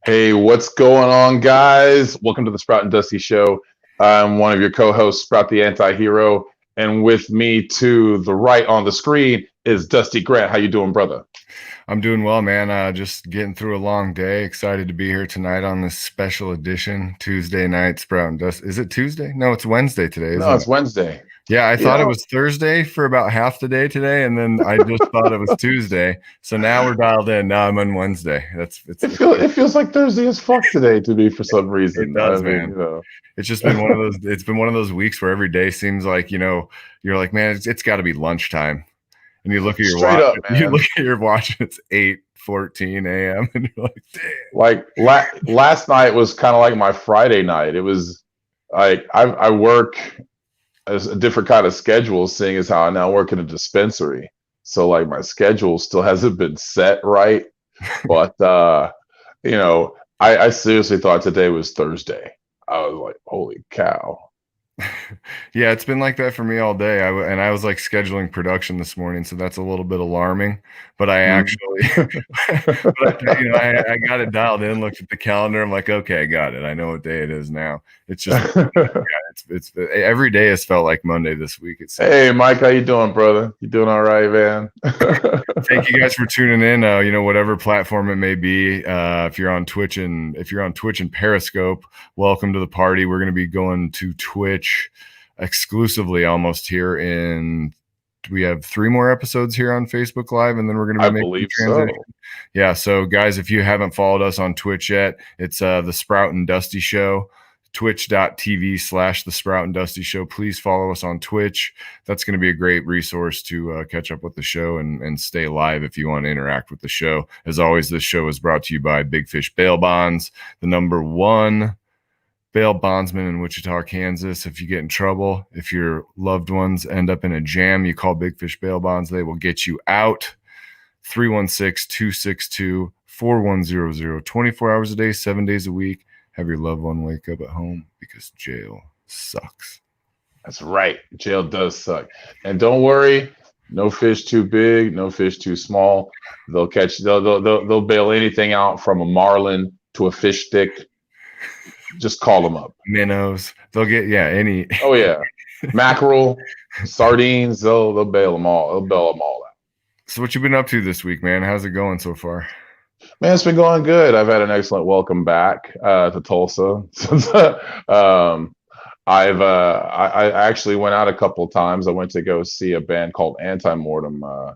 Hey, what's going on, guys? Welcome to the Sprout and Dusty Show. I'm one of your co-hosts, Sprout the Anti-Hero, and with me to the right on the screen is Dusty Grant. How you doing, brother? I'm doing well, man. Just getting through a long day. Excited to be here tonight on this special edition Tuesday night Sprout and Dusty. Is it Tuesday? No, it's Wednesday today. No, it's Wednesday. Yeah, I thought it was Thursday for about half the day today, and then I just thought it was Tuesday. So now we're dialed in. Now I'm on Wednesday. It feels like Thursday as fuck today to me for some reason. It does, man. It's just been one of those. It's been one of those weeks where every day seems like you're like, man, it's got to be lunchtime, and you look at your watch. You look at your watch. It's 8:14 a.m. and you're like, damn. Like last night was kind of like my Friday night. It was like I work a different kind of schedule, seeing as how I now work in a dispensary. So like my schedule still hasn't been set right. But I seriously thought today was Thursday. I was like, holy cow. Yeah, it's been like that for me all day. I was like scheduling production this morning, so that's a little bit alarming. But I actually, I got it dialed in. Looked at the calendar. I'm like, okay, I got it. I know what day it is now. It's just, it's every day has felt like Monday this week. Hey, Mike, how you doing, brother? You doing all right, man? Thank you guys for tuning in. Whatever platform it may be. If you're on Twitch and Periscope, welcome to the party. We're going to be going to Twitch exclusively almost here we have 3 more episodes here on Facebook Live, and then we're going to be making the transition. So. Yeah, so guys, if you haven't followed us on Twitch yet, it's the Sprout and Dusty Show, twitch.tv/the Sprout and Dusty Show. Please follow us on Twitch. That's going to be a great resource to catch up with the show and stay live if you want to interact with the show. As always, this show is brought to you by Big Fish Bail Bonds, the #1 bail bondsman in Wichita, Kansas. If you get in trouble, if your loved ones end up in a jam, you call Big Fish Bail Bonds. They will get you out. 316-262-4100, 24 hours a day, 7 days a week. Have your loved one wake up at home, because jail sucks. That's right. Jail does suck. And don't worry, no fish too big, no fish too small. They'll bail anything out from a marlin to a fish stick. Just call them up. Minnows. They'll get any. Oh yeah, mackerel, sardines. They'll bail them all. They'll bail them all out. So what you been up to this week, man? How's it going so far? Man, it's been going good. I've had an excellent welcome back to Tulsa. I actually went out a couple of times. I went to go see a band called Anti-Mortem a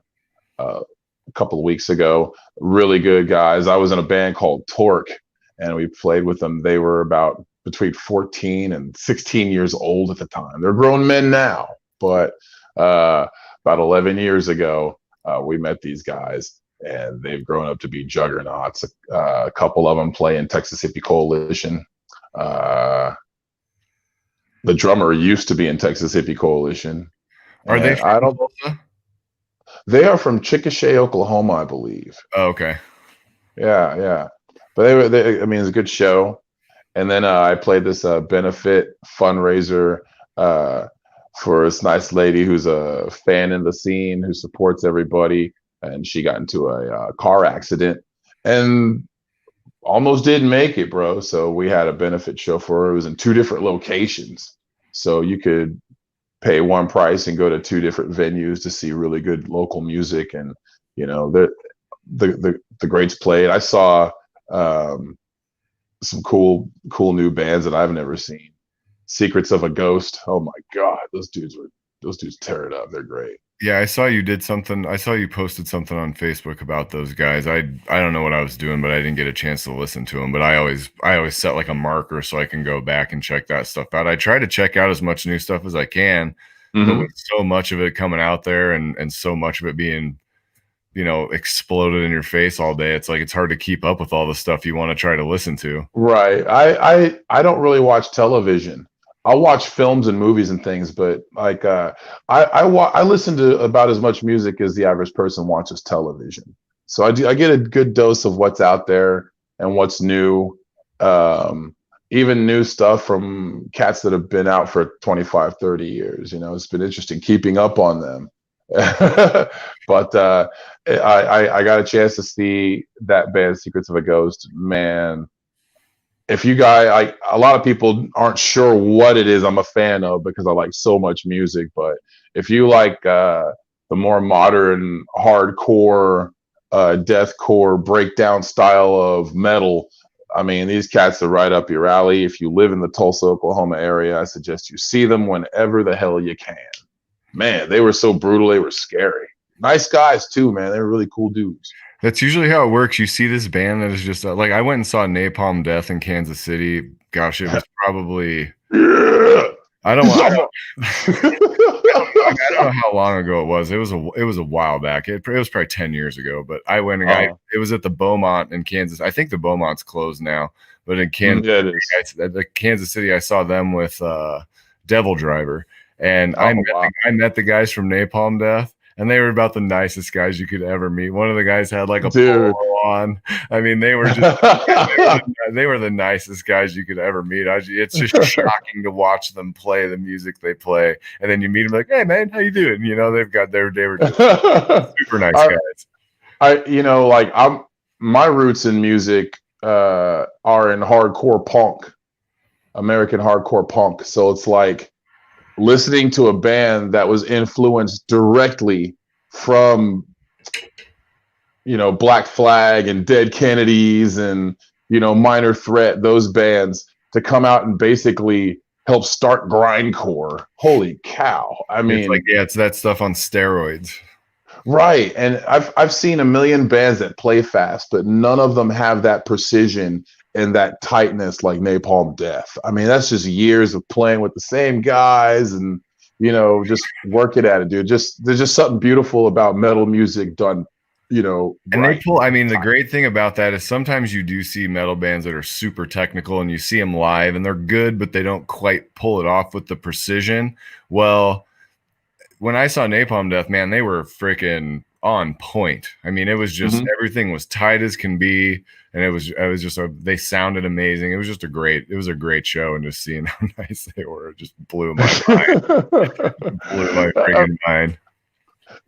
couple of weeks ago. Really good guys. I was in a band called Torque, and we played with them. They were about between 14 and 16 years old at the time. They're grown men now, but about 11 years ago, we met these guys, and they've grown up to be juggernauts. A couple of them play in Texas Hippie Coalition. The drummer used to be in Texas Hippie Coalition. Are they from Tulsa? They are from Chickasha, Oklahoma, I believe. Oh, okay. Yeah. But they it's a good show. And then I played this benefit fundraiser uh, for this nice lady who's a fan in the scene who supports everybody. And she got into a car accident and almost didn't make it, bro. So we had a benefit show for her. It was in two different locations. So you could pay one price and go to two different venues to see really good local music. And, you know, the greats played. I saw um, some cool new bands that I've never seen. Secrets of a Ghost. Oh my god, those dudes tear it up. They're great. Yeah, I saw you did something. I saw you posted something on Facebook about those guys. I don't know what I was doing, but I didn't get a chance to listen to them. But I always set like a marker so I can go back and check that stuff out. I try to check out as much new stuff as I can, but with so much of it coming out there and so much of it being, exploded in your face all day, it's like it's hard to keep up with all the stuff you want to try to listen to. Right. I don't really watch television. I'll watch films and movies and things, but like I listen to about as much music as the average person watches television. So I get a good dose of what's out there and what's new. Even new stuff from cats that have been out for 25, 30 years. It's been interesting keeping up on them. But I got a chance to see that band, Secrets of a Ghost. Man, if you guys, a lot of people aren't sure what it is I'm a fan of because I like so much music. But if you like the more modern hardcore, deathcore breakdown style of metal, I mean, these cats are right up your alley. If you live in the Tulsa, Oklahoma area, I suggest you see them whenever the hell you can. Man, they were so brutal. They were scary. Nice guys too, man. They were really cool dudes. That's usually how it works. You see this band that is just like I went and saw Napalm Death in Kansas City. Gosh, it was probably I don't know how long ago it was. It was a while back. It was probably 10 years ago. But I went and it was at the Beaumont in Kansas. I think the Beaumont's closed now. But in Kansas, at the Kansas City, I saw them with Devil Driver, and I met the guys from Napalm Death. And they were about the nicest guys you could ever meet. One of the guys had like a polo on. I mean, they were just they were the nicest guys you could ever meet. It's just shocking to watch them play the music they play, and then you meet them like, "Hey, man, how you doing?" They were just super nice guys. My roots in music are in hardcore punk, American hardcore punk. So it's like listening to a band that was influenced directly from, Black Flag and Dead Kennedys and, Minor Threat, those bands to come out and basically help start grindcore. Holy cow. I mean, it's that stuff on steroids. Right. And I've seen a million bands that play fast, but none of them have that precision and that tightness like Napalm Death. I mean, that's just years of playing with the same guys and, just working at it, dude. There's just something beautiful about metal music done, And right. The great thing about that is sometimes you do see metal bands that are super technical and you see them live and they're good, but they don't quite pull it off with the precision. Well, when I saw Napalm Death, man, they were freaking on point. I mean, it was just everything was tight as can be. And they sounded amazing. It was a great show, and just seeing how nice they were just blew my mind. Blew my freaking mind.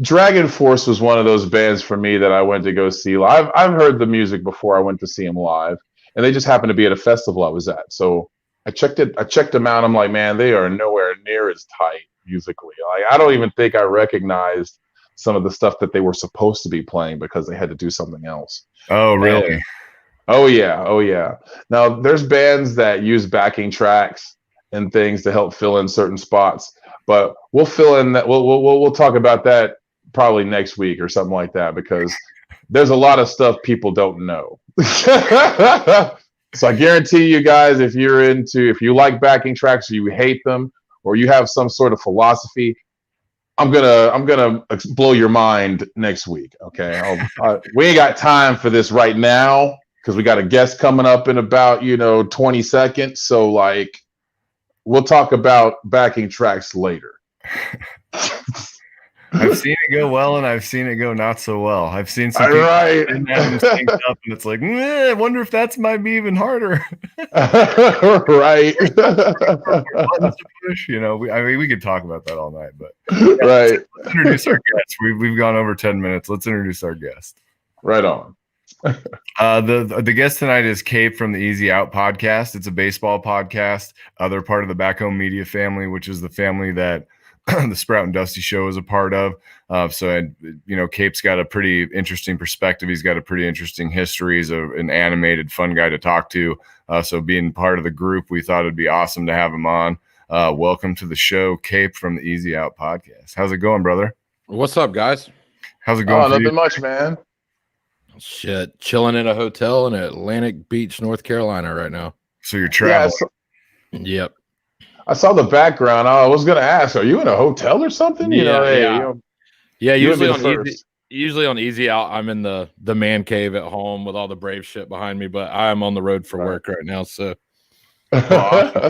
Dragon Force was one of those bands for me that I went to go see live. I've heard the music before I went to see them live, and they just happened to be at a festival I was at. So I checked them out. I'm like, man, they are nowhere near as tight musically. Like, I don't even think I recognized some of the stuff that they were supposed to be playing because they had to do something else. Oh, really? Oh yeah. Now there's bands that use backing tracks and things to help fill in certain spots, but we'll fill in that. We'll talk about that probably next week or something like that because there's a lot of stuff people don't know. So I guarantee you guys, if you like backing tracks or you hate them or you have some sort of philosophy, I'm gonna blow your mind next week. Okay, we ain't got time for this right now because we got a guest coming up in about 20 seconds. So we'll talk about backing tracks later. I've seen it go well, and I've seen it go not so well. I've seen some All people right. didn't have them synced up, and it's like, I wonder if that's might be even harder. Right. Buttons to push, I mean, we could talk about that all night, but Right. let's introduce our guest. We've gone over 10 minutes. Let's introduce our guest. Right on. The guest tonight is Cape from the Easy Out podcast. It's a baseball podcast. They're part of the Back Home Media family, which is the family that the Sprout and Dusty show is a part of. Cape's got a pretty interesting perspective. He's got a pretty interesting history. He's an animated, fun guy to talk to. So being part of the group, we thought it'd be awesome to have him on. Welcome to the show, Cape from the Easy Out podcast. How's it going, brother? What's up, guys? How's it going? Oh, nothing much, man. Shit, chilling in a hotel in Atlantic Beach, North Carolina right now. So you're traveling. Yep. I saw the background. I was going to ask, are you in a hotel or something? Yeah. Usually on Easy Out, I'm in the man cave at home with all the Brave shit behind me, but I'm on the road for work right now. So awesome.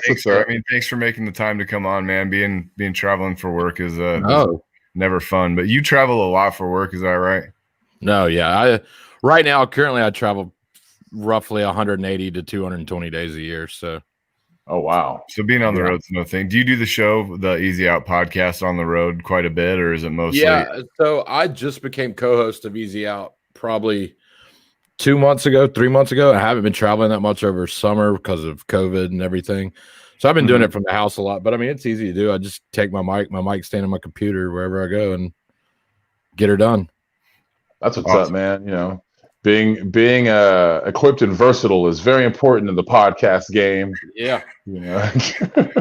Thanks for making the time to come on, man. Being traveling for work is never fun, but you travel a lot for work. Is that right? No. Yeah. Currently I travel roughly 180 to 220 days a year. So. Oh, wow. So being on the road's no thing. Do you do the show, the Easy Out podcast, on the road quite a bit, or is it mostly? Yeah. So I just became co-host of Easy Out probably 3 months ago. I haven't been traveling that much over summer because of COVID and everything. So I've been doing it from the house a lot, but I mean, it's easy to do. I just take my mic stand on my computer wherever I go and get her done. That's what's up, man. Being equipped and versatile is very important in the podcast game. Yeah.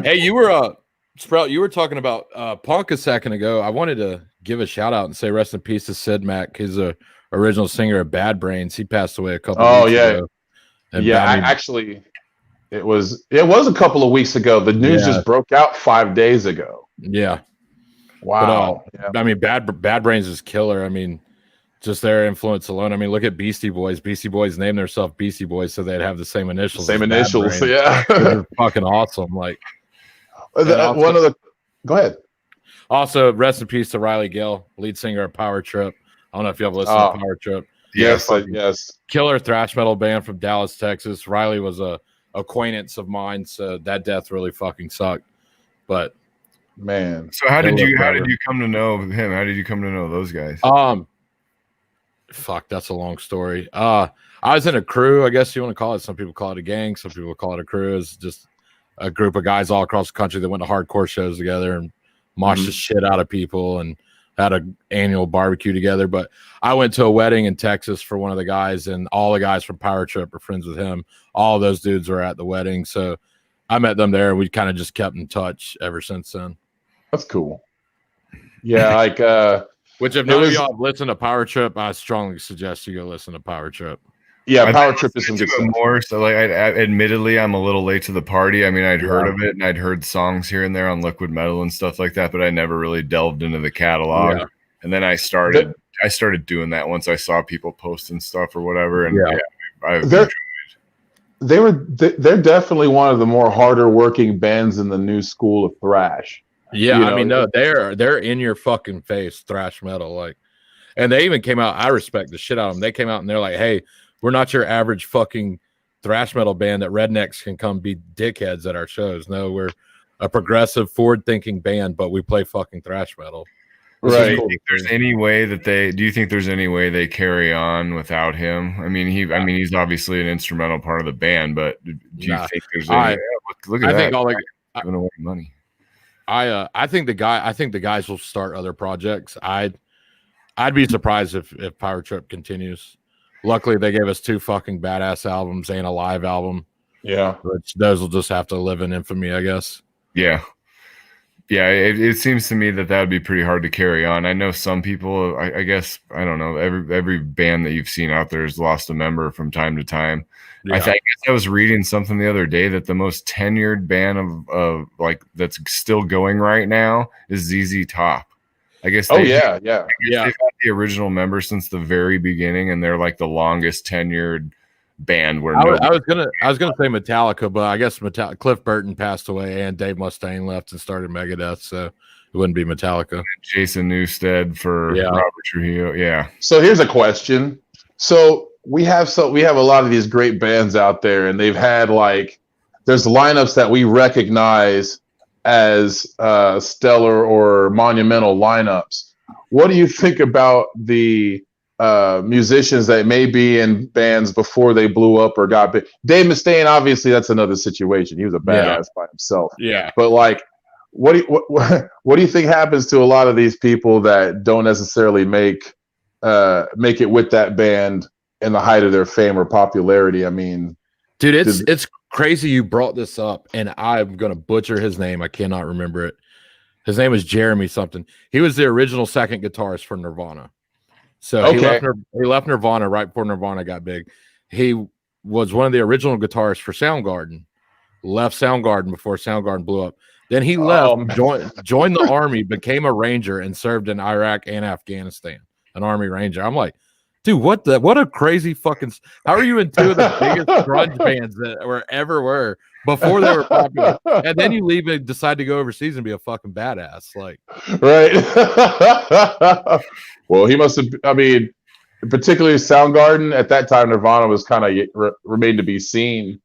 Hey, you were Sprout, you were talking about Punk a second ago. I wanted to give a shout out and say rest in peace to Sid Mack. He's a original singer of Bad Brains. He passed away a couple weeks ago. Actually it was a couple of weeks ago. The news just broke out 5 days ago. Yeah. Wow. But, I mean, Bad Brains is killer. I mean, just their influence alone. I mean, look at Beastie Boys. Beastie Boys named themselves Beastie Boys so they'd have the same initials. Yeah. They're fucking awesome. Like go ahead. Also, rest in peace to Riley Gill, lead singer of Power Trip. I don't know if you have listened to Power Trip. Yes. Killer thrash metal band from Dallas, Texas. Riley was a acquaintance of mine, so that death really fucking sucked. But man, so how did you come to know him? How did you come to know those guys? Fuck, that's a long story. I was in a crew, I guess you want to call it. Some people call it a gang. Some people call it a crew. It's just a group of guys all across the country that went to hardcore shows together and moshed the shit out of people and had an annual barbecue together. But I went to a wedding in Texas for one of the guys, and all the guys from Power Trip are friends with him. All those dudes were at the wedding. So I met them there, and we kind of just kept in touch ever since then. That's cool. Yeah, like which if none of y'all have listened to Power Trip, I strongly suggest you go listen to Power Trip. Yeah, Power Trip is some good stuff. More so, like, admittedly, I'm a little late to the party. I mean, I'd heard of it and I'd heard songs here and there on Liquid Metal and stuff like that, but I never really delved into the catalog. Yeah. And then I started doing that once I saw people posting stuff or whatever. And they're definitely one of the more harder working bands in the new school of thrash. Yeah, I mean, no, they're in your fucking face thrash metal, like, and they even came out. I respect the shit out of them. They came out and they're like, "Hey, we're not your average fucking thrash metal band that rednecks can come be dickheads at our shows. No, we're a progressive, forward-thinking band, but we play fucking thrash metal." Right. Do you think there's any way they carry on without him? I mean, he's obviously an instrumental part of the band, but do you think there's any? Look at that. Think all giving away money. I think the guys will start other projects. I'd be surprised if Power Trip continues. Luckily, they gave us 2 fucking badass albums and a live album. Yeah, which those will just have to live in infamy, I guess. Yeah. It seems to me that would be pretty hard to carry on. I know some people. I guess I don't know. Every band that you've seen out there has lost a member from time to time. Yeah. I guess I was reading something the other day that the most tenured band of like that's still going right now is ZZ Top. I guess. They've had the original member since the very beginning, and they're like the longest tenured band. Where I was gonna say Metallica, but I guess Cliff Burton passed away, and Dave Mustaine left and started Megadeth. So it wouldn't be Metallica. Jason Newsted for Robert Trujillo. Yeah. So here's a question. So we have a lot of these great bands out there, and they've had there's lineups that we recognize as stellar or monumental lineups. What do you think about the musicians that may be in bands before they blew up or got big? Dave Mustaine, obviously, that's another situation. He was a badass by himself. Yeah. But what do you think happens to a lot of these people that don't necessarily make it with that band in the height of their fame or popularity? I mean, dude, it's crazy you brought this up, and I'm gonna butcher his name. I cannot remember it. His name is Jeremy something. He was the original second guitarist for Nirvana. So he left Nirvana right before Nirvana got big. He was one of the original guitarists for Soundgarden. Left Soundgarden before Soundgarden blew up. Then he left, joined the army, became a ranger, and served in Iraq and Afghanistan. An army ranger. I'm like, dude, what a crazy fucking. How are you in two of the biggest grunge bands that ever were before they were popular, and then you leave and decide to go overseas and be a fucking badass? Like, right. Well, he must have. I mean, particularly Soundgarden at that time, Nirvana was kind of remained to be seen.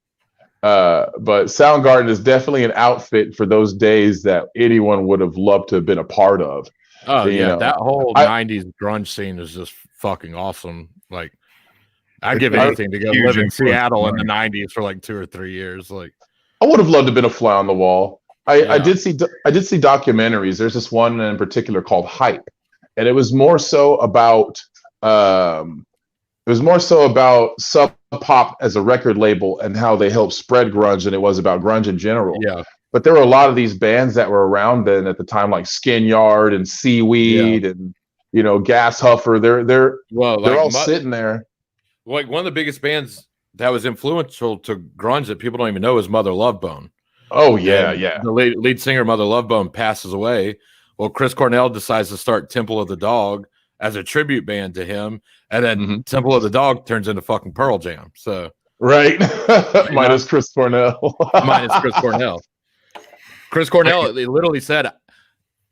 But Soundgarden is definitely an outfit for those days that anyone would have loved to have been a part of. Oh, yeah, that whole 90s grunge scene is just fucking awesome. Like, I'd give anything to go live in Seattle in the 90s for 2 or 3 years. Like, I would have loved to have been a fly on the wall. I did see documentaries. There's this one in particular called Hype, and it was more so about Sub Pop as a record label and how they helped spread grunge than it was about grunge in general. Yeah. But there were a lot of these bands that were around then at the time, like Skin Yard and Seaweed and Gas Huffer. They're all sitting there. Like, one of the biggest bands that was influential to grunge that people don't even know is Mother Love Bone. Oh yeah, yeah. The lead singer Mother Love Bone passes away. Well, Chris Cornell decides to start Temple of the Dog as a tribute band to him, and then Temple of the Dog turns into fucking Pearl Jam. So right, minus Chris Cornell. Minus Chris Cornell. Chris Cornell literally said,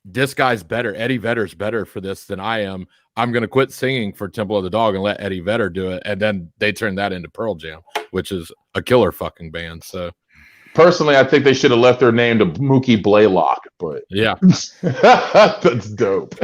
"This guy's better. Eddie Vedder's better for this than I am. I'm going to quit singing for Temple of the Dog and let Eddie Vedder do it." And then they turned that into Pearl Jam, which is a killer fucking band. So, personally, I think they should have left their name to Mookie Blaylock. But yeah, that's dope.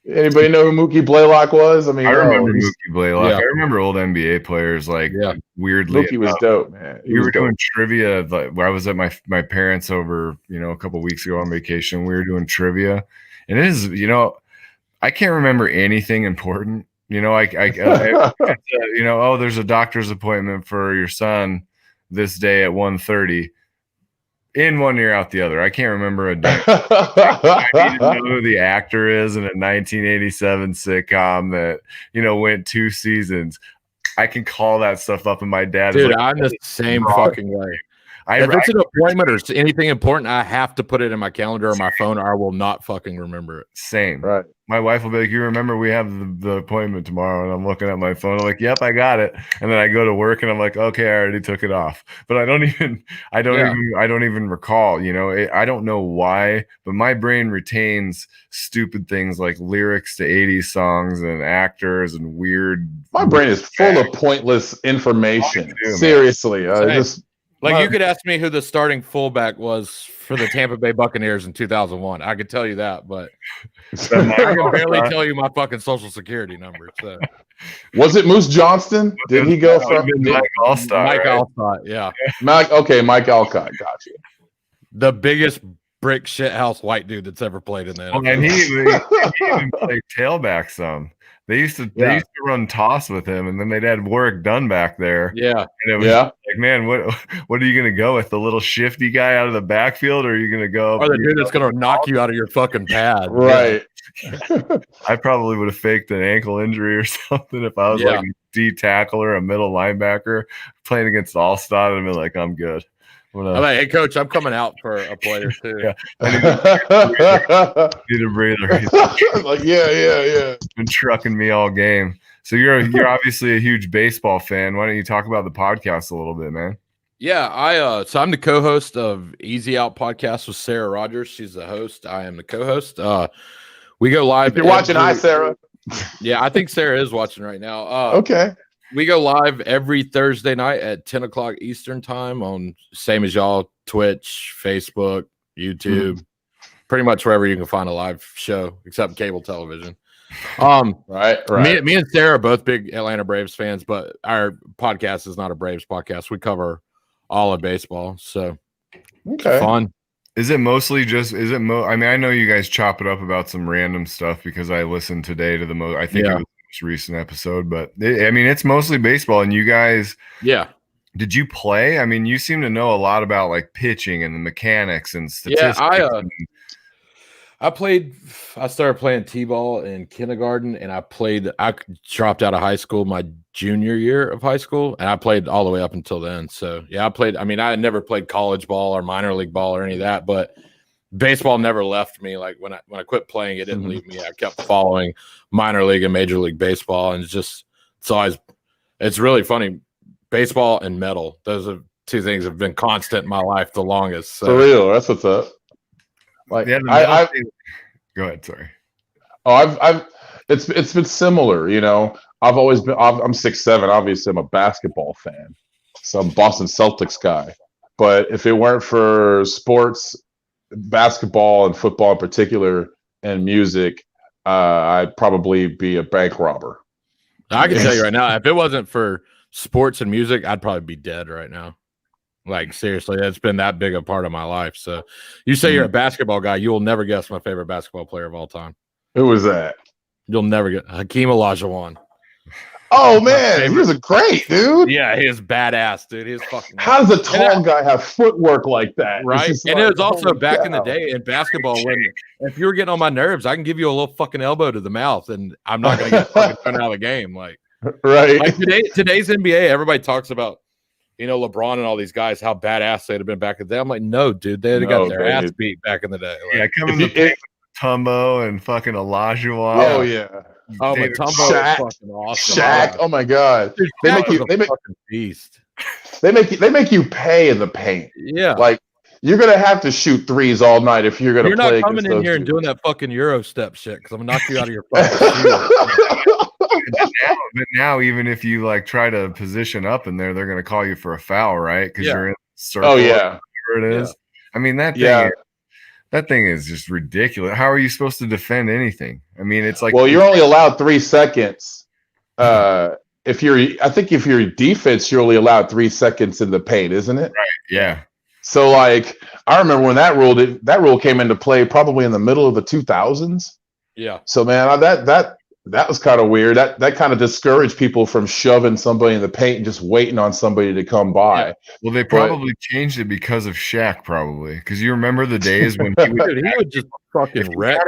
Anybody know who Mookie Blaylock was? I mean, I remember Mookie Blaylock. Yeah. I remember old NBA players weirdly. Mookie was dope, man. We were doing trivia where I was at my parents over, a couple of weeks ago on vacation. We were doing trivia, and it is, I can't remember anything important. Oh, there's a doctor's appointment for your son this day at 1:30. In one ear, out the other. I can't remember a day. I need to know who the actor is in a 1987 sitcom that, went 2 seasons. I can call that stuff up, and my dad dude, is I'm the same fucking way. If it's an appointment or anything important, I have to put it in my calendar or my phone, or I will not fucking remember it. Same. Right. My wife will be like, "You remember we have the appointment tomorrow?" And I'm looking at my phone. I'm like, "Yep, I got it." And then I go to work, and I'm like, "Okay, I already took it off." But I don't even recall. I don't know why, but my brain retains stupid things like lyrics to 80s songs and actors and weird. My brain is full of pointless information. Seriously, you could ask me who the starting fullback was for the Tampa Bay Buccaneers in 2001. I could tell you that, but I can barely tell you my fucking social security number. So. Was it Moose Johnston? Did he go from Mike Alstott? Mike Alstott, yeah. Mike Alcott, got you. The biggest brick shithouse white dude that's ever played in the NFL. And he even played tailback some. They used to run toss with him, and then they'd had Warwick Dunn back there. Yeah. And it was like, man, what are you gonna go with? The little shifty guy out of the backfield, or are you gonna go or the dude that's gonna knock you out of your fucking pad? Right. I probably would have faked an ankle injury or something if I was like a D tackle or a middle linebacker playing against Alstott, and I'd be like, I'm good. I'm like, hey, coach, I'm coming out for a player too. Yeah. Need a breather. Like, yeah. Been trucking me all game. So you're obviously a huge baseball fan. Why don't you talk about the podcast a little bit, man? Yeah, so I'm the co-host of Easy Out Podcast with Sarah Rogers. She's the host. I am the co-host. We go live. If you're watching, hi, Sarah. Yeah, I think Sarah is watching right now. Okay. We go live every Thursday night at 10 o'clock Eastern time on same as y'all, Twitch, Facebook, YouTube, pretty much wherever you can find a live show except cable television. Right. Me and Sarah are both big Atlanta Braves fans, but our podcast is not a Braves podcast. We cover all of baseball, so Okay. fun. Is it mostly just? I mean, I know you guys chop it up about some random stuff because I listened today to the most. I think it was the most recent episode, but I mean, it's mostly baseball. And you guys, did you play? I mean, you seem to know a lot about like pitching and the mechanics and statistics. Yeah, I started playing t-ball in kindergarten, and I dropped out of high school my junior year of high school, and I played all the way up until then. So yeah, I mean, I had never played college ball or minor league ball or any of that, but baseball never left me. Like when I quit playing, it didn't leave me. I kept following minor league and major league baseball, and it's really funny. Baseball and metal, those are two things that have been constant in my life the longest. So. For real, that's what's up. Like go ahead. Sorry. Oh, it's been similar. You know, I'm 6'7". Obviously, I'm a basketball fan, so I'm a Boston Celtics guy. But if it weren't for sports, basketball and football in particular, and music, I'd probably be a bank robber. I can tell you right now, if it wasn't for sports and music, I'd probably be dead right now. Like, seriously, that's been that big a part of my life. So you say you're a basketball guy, you will never guess my favorite basketball player of all time. Who was that? You'll never get Hakeem Olajuwon. Oh, man, he was a great dude. Yeah, he is badass, dude. He's fucking. How does a tall guy have footwork like that? Right. And it was also back in the day in basketball when if you were getting on my nerves, I can give you a little fucking elbow to the mouth and I'm not going to get fucking thrown out of the game. Like today's NBA, everybody talks about, you know, LeBron and all these guys, how badass they'd have been back in the day. I'm like, no, dude, they'd have got their ass beat back in the day. Like, coming to Tumbo and fucking Olajuwon. Oh, yeah. Oh, but Tumbo is fucking awesome. Shaq, oh my god, dude, they make fucking beast. They make you pay in the paint. Yeah, like you're gonna have to shoot threes all night if you're gonna. You're play not coming in here and doing that fucking Euro step shit because I'm gonna knock you out of your fucking but now, even if you like try to position up in there, they're gonna call you for a foul, right? Because you're in the circle. Oh yeah, whatever it is. I mean that thing is just ridiculous. How are you supposed to defend anything? I mean, it's like, well, you're only allowed 3 seconds. If you're defense, you're only allowed 3 seconds in the paint, isn't it? Right. Yeah. So like, I remember when that rule came into play, probably in the middle of the 2000s. Yeah. So man, that was kind of weird. That kind of discouraged people from shoving somebody in the paint and just waiting on somebody to come by. Yeah. Well, they probably changed it because of Shaq, probably. Because you remember the days when he would just fucking wreck.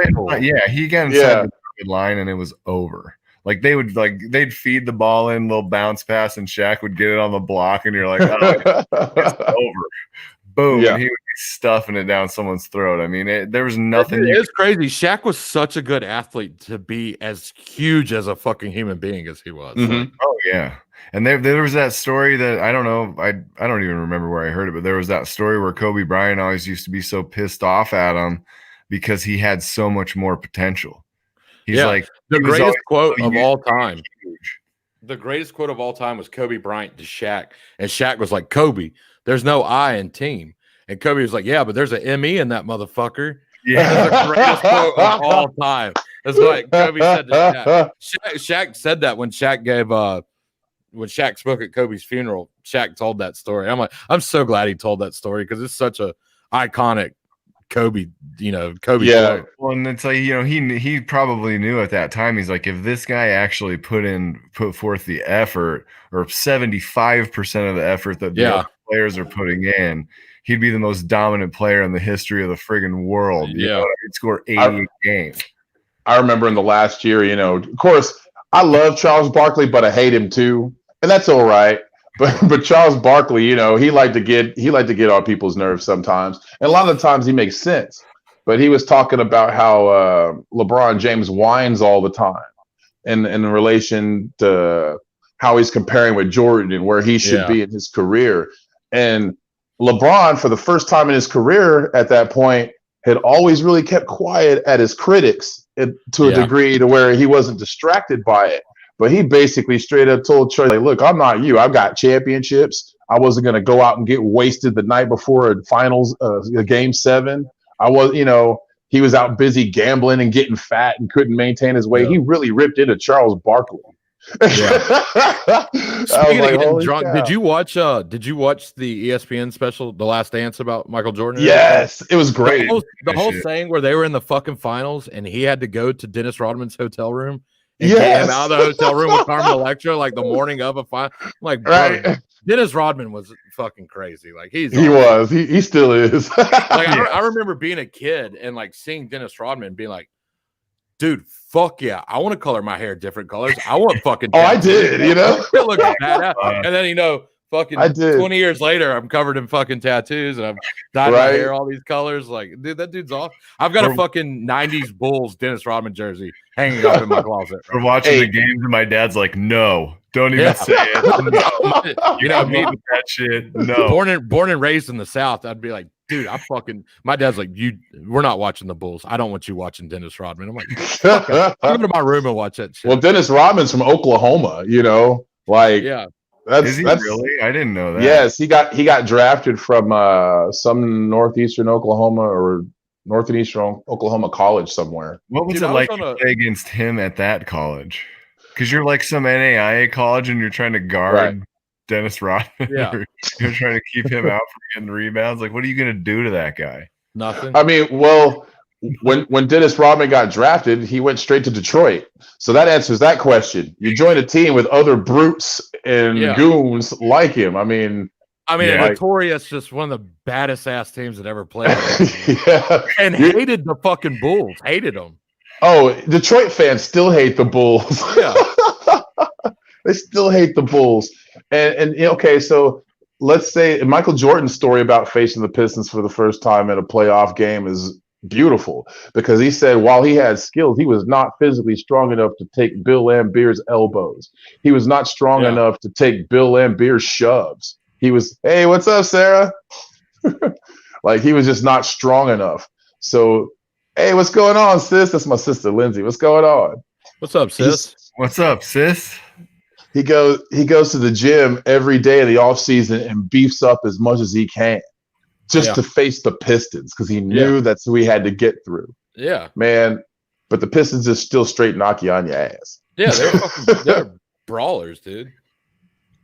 He got inside the line and it was over. Like they'd feed the ball in, little bounce pass, and Shaq would get it on the block, and you're like, oh, it's over. Boom, and he would be stuffing it down someone's throat. I mean, there was nothing. It's crazy. Shaq was such a good athlete to be as huge as a fucking human being as he was. Mm-hmm. Like, oh yeah, and there was that story that I don't know. I don't even remember where I heard it, but there was that story where Kobe Bryant always used to be so pissed off at him because he had so much more potential. He's like the greatest quote of all time. The greatest quote of all time was Kobe Bryant to Shaq, and Shaq was like, "Kobe, there's no I in team." And Kobe was like, "Yeah, but there's an ME in that motherfucker." Yeah, that's the greatest quote of all time. That's like Kobe said to Shaq. Shaq said that when Shaq spoke at Kobe's funeral. Shaq told that story. I'm so glad he told that story because it's such a iconic Kobe. Kobe. Yeah. Quote. Well, and it's like, he probably knew at that time. He's like, if this guy actually put forth the effort, or 75% of the effort that the other players are putting in, he'd be the most dominant player in the history of the friggin' world. He'd score 80 games. I remember in the last year, of course, I love Charles Barkley, but I hate him too, and that's all right. But Charles Barkley, he liked to get on people's nerves sometimes, and a lot of the times he makes sense. But he was talking about how LeBron James whines all the time, and in relation to how he's comparing with Jordan and where he should be in his career. And LeBron, for the first time in his career at that point, had always really kept quiet at his critics to a degree to where he wasn't distracted by it. But he basically straight up told Troy, like, look, I'm not you. I've got championships. I wasn't going to go out and get wasted the night before a finals, a game 7. I was, he was out busy gambling and getting fat and couldn't maintain his weight. Yeah. He really ripped into Charles Barkley. Yeah. Speaking of getting drunk, did you watch the ESPN special, The Last Dance, about Michael Jordan? Yes, it was great. The whole thing where they were in the fucking finals and he had to go to Dennis Rodman's hotel room and get him out of the hotel room with Carmen Electra like the morning of a final. Like, bro, right. Dennis Rodman was fucking crazy. Like he still is. Like I remember being a kid and like seeing Dennis Rodman being like, dude, fuck yeah, I want to color my hair different colors. I want fucking I did, it looked badass. And then fucking 20 years later, I'm covered in fucking tattoos and I've dyed my hair all these colors. Like, dude, that dude's off. I've got a fucking 90s Bulls Dennis Rodman jersey hanging up in my closet. We're watching the games and my dad's like, no, don't even say it. Me with that shit. No. Born and raised in the South, I'd be like, dude, my dad's like, we're not watching the Bulls. I don't want you watching Dennis Rodman. I'm like, come into my room and watch that shit. Well, Dennis Rodman's from Oklahoma, yeah. That's really? I didn't know that. Yes, he got drafted from some northeastern Oklahoma college somewhere. What was it like to play against him at that college? Because you're like some NAIA college and you're trying to guard Dennis Rodman. Yeah. You're trying to keep him out from getting rebounds. Like, what are you going to do to that guy? Nothing. I mean, well, when Dennis Rodman got drafted, he went straight to Detroit. So that answers that question. You join a team with other brutes and goons like him. I mean, Notorious, just one of the baddest ass teams that ever played. And hated the fucking Bulls. Hated them. Oh, Detroit fans still hate the Bulls. Yeah. They still hate the Bulls. And okay, so let's say Michael Jordan's story about facing the Pistons for the first time in a playoff game is beautiful because he said while he had skills, he was not physically strong enough to take Bill Laimbeer's elbows. He was not strong enough to take Bill Laimbeer's shoves. He was, hey, what's up, Sarah? Like he was just not strong enough. So, hey, what's going on, sis? That's my sister, Lindsay. What's going on? What's up, sis? What's up, sis? He goes to the gym every day in the off season and beefs up as much as he can just to face the Pistons because he knew that's who he had to get through. Yeah, man. But the Pistons is still straight knock you on your ass. Yeah, they're brawlers, dude.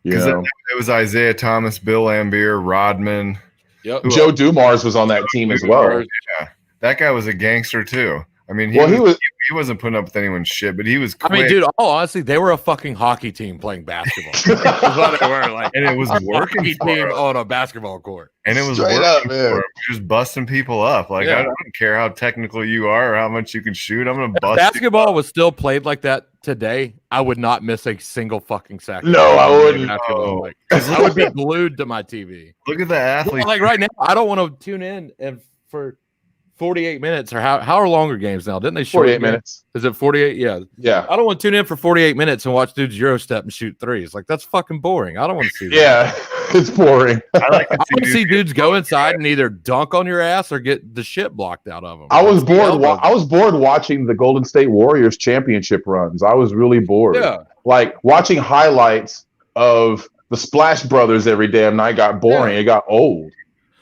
Because it was Isaiah Thomas, Bill Laimbeer, Rodman. Yep. Joe Dumars was on that team as well. Yeah, that guy was a gangster too. I mean, he wasn't putting up with anyone's shit, but he was quick. I mean, dude, honestly, they were a fucking hockey team playing basketball. That's what they were, like, and it was working for team on a basketball court. And it was working for him. Just busting people up. Like, I don't care how technical you are or how much you can shoot. I'm going to bust basketball was still played like that today. I would not miss a single fucking second. No, I wouldn't. I would be glued to my TV. Look at the athletes. Like right now, I don't want to tune in and for 48 minutes or how are longer games now? Didn't they show 48 minutes? Is it 48? Yeah. I don't want to tune in for 48 minutes and watch dudes Euro step and shoot threes. Like that's fucking boring. I don't want to see that. Yeah, it's boring. I want to see dudes go inside and either dunk on your ass or get the shit blocked out of them. I was bored. I was bored watching the Golden State Warriors championship runs. I was really bored. Yeah. Like watching highlights of the Splash Brothers every damn night got boring. It got old.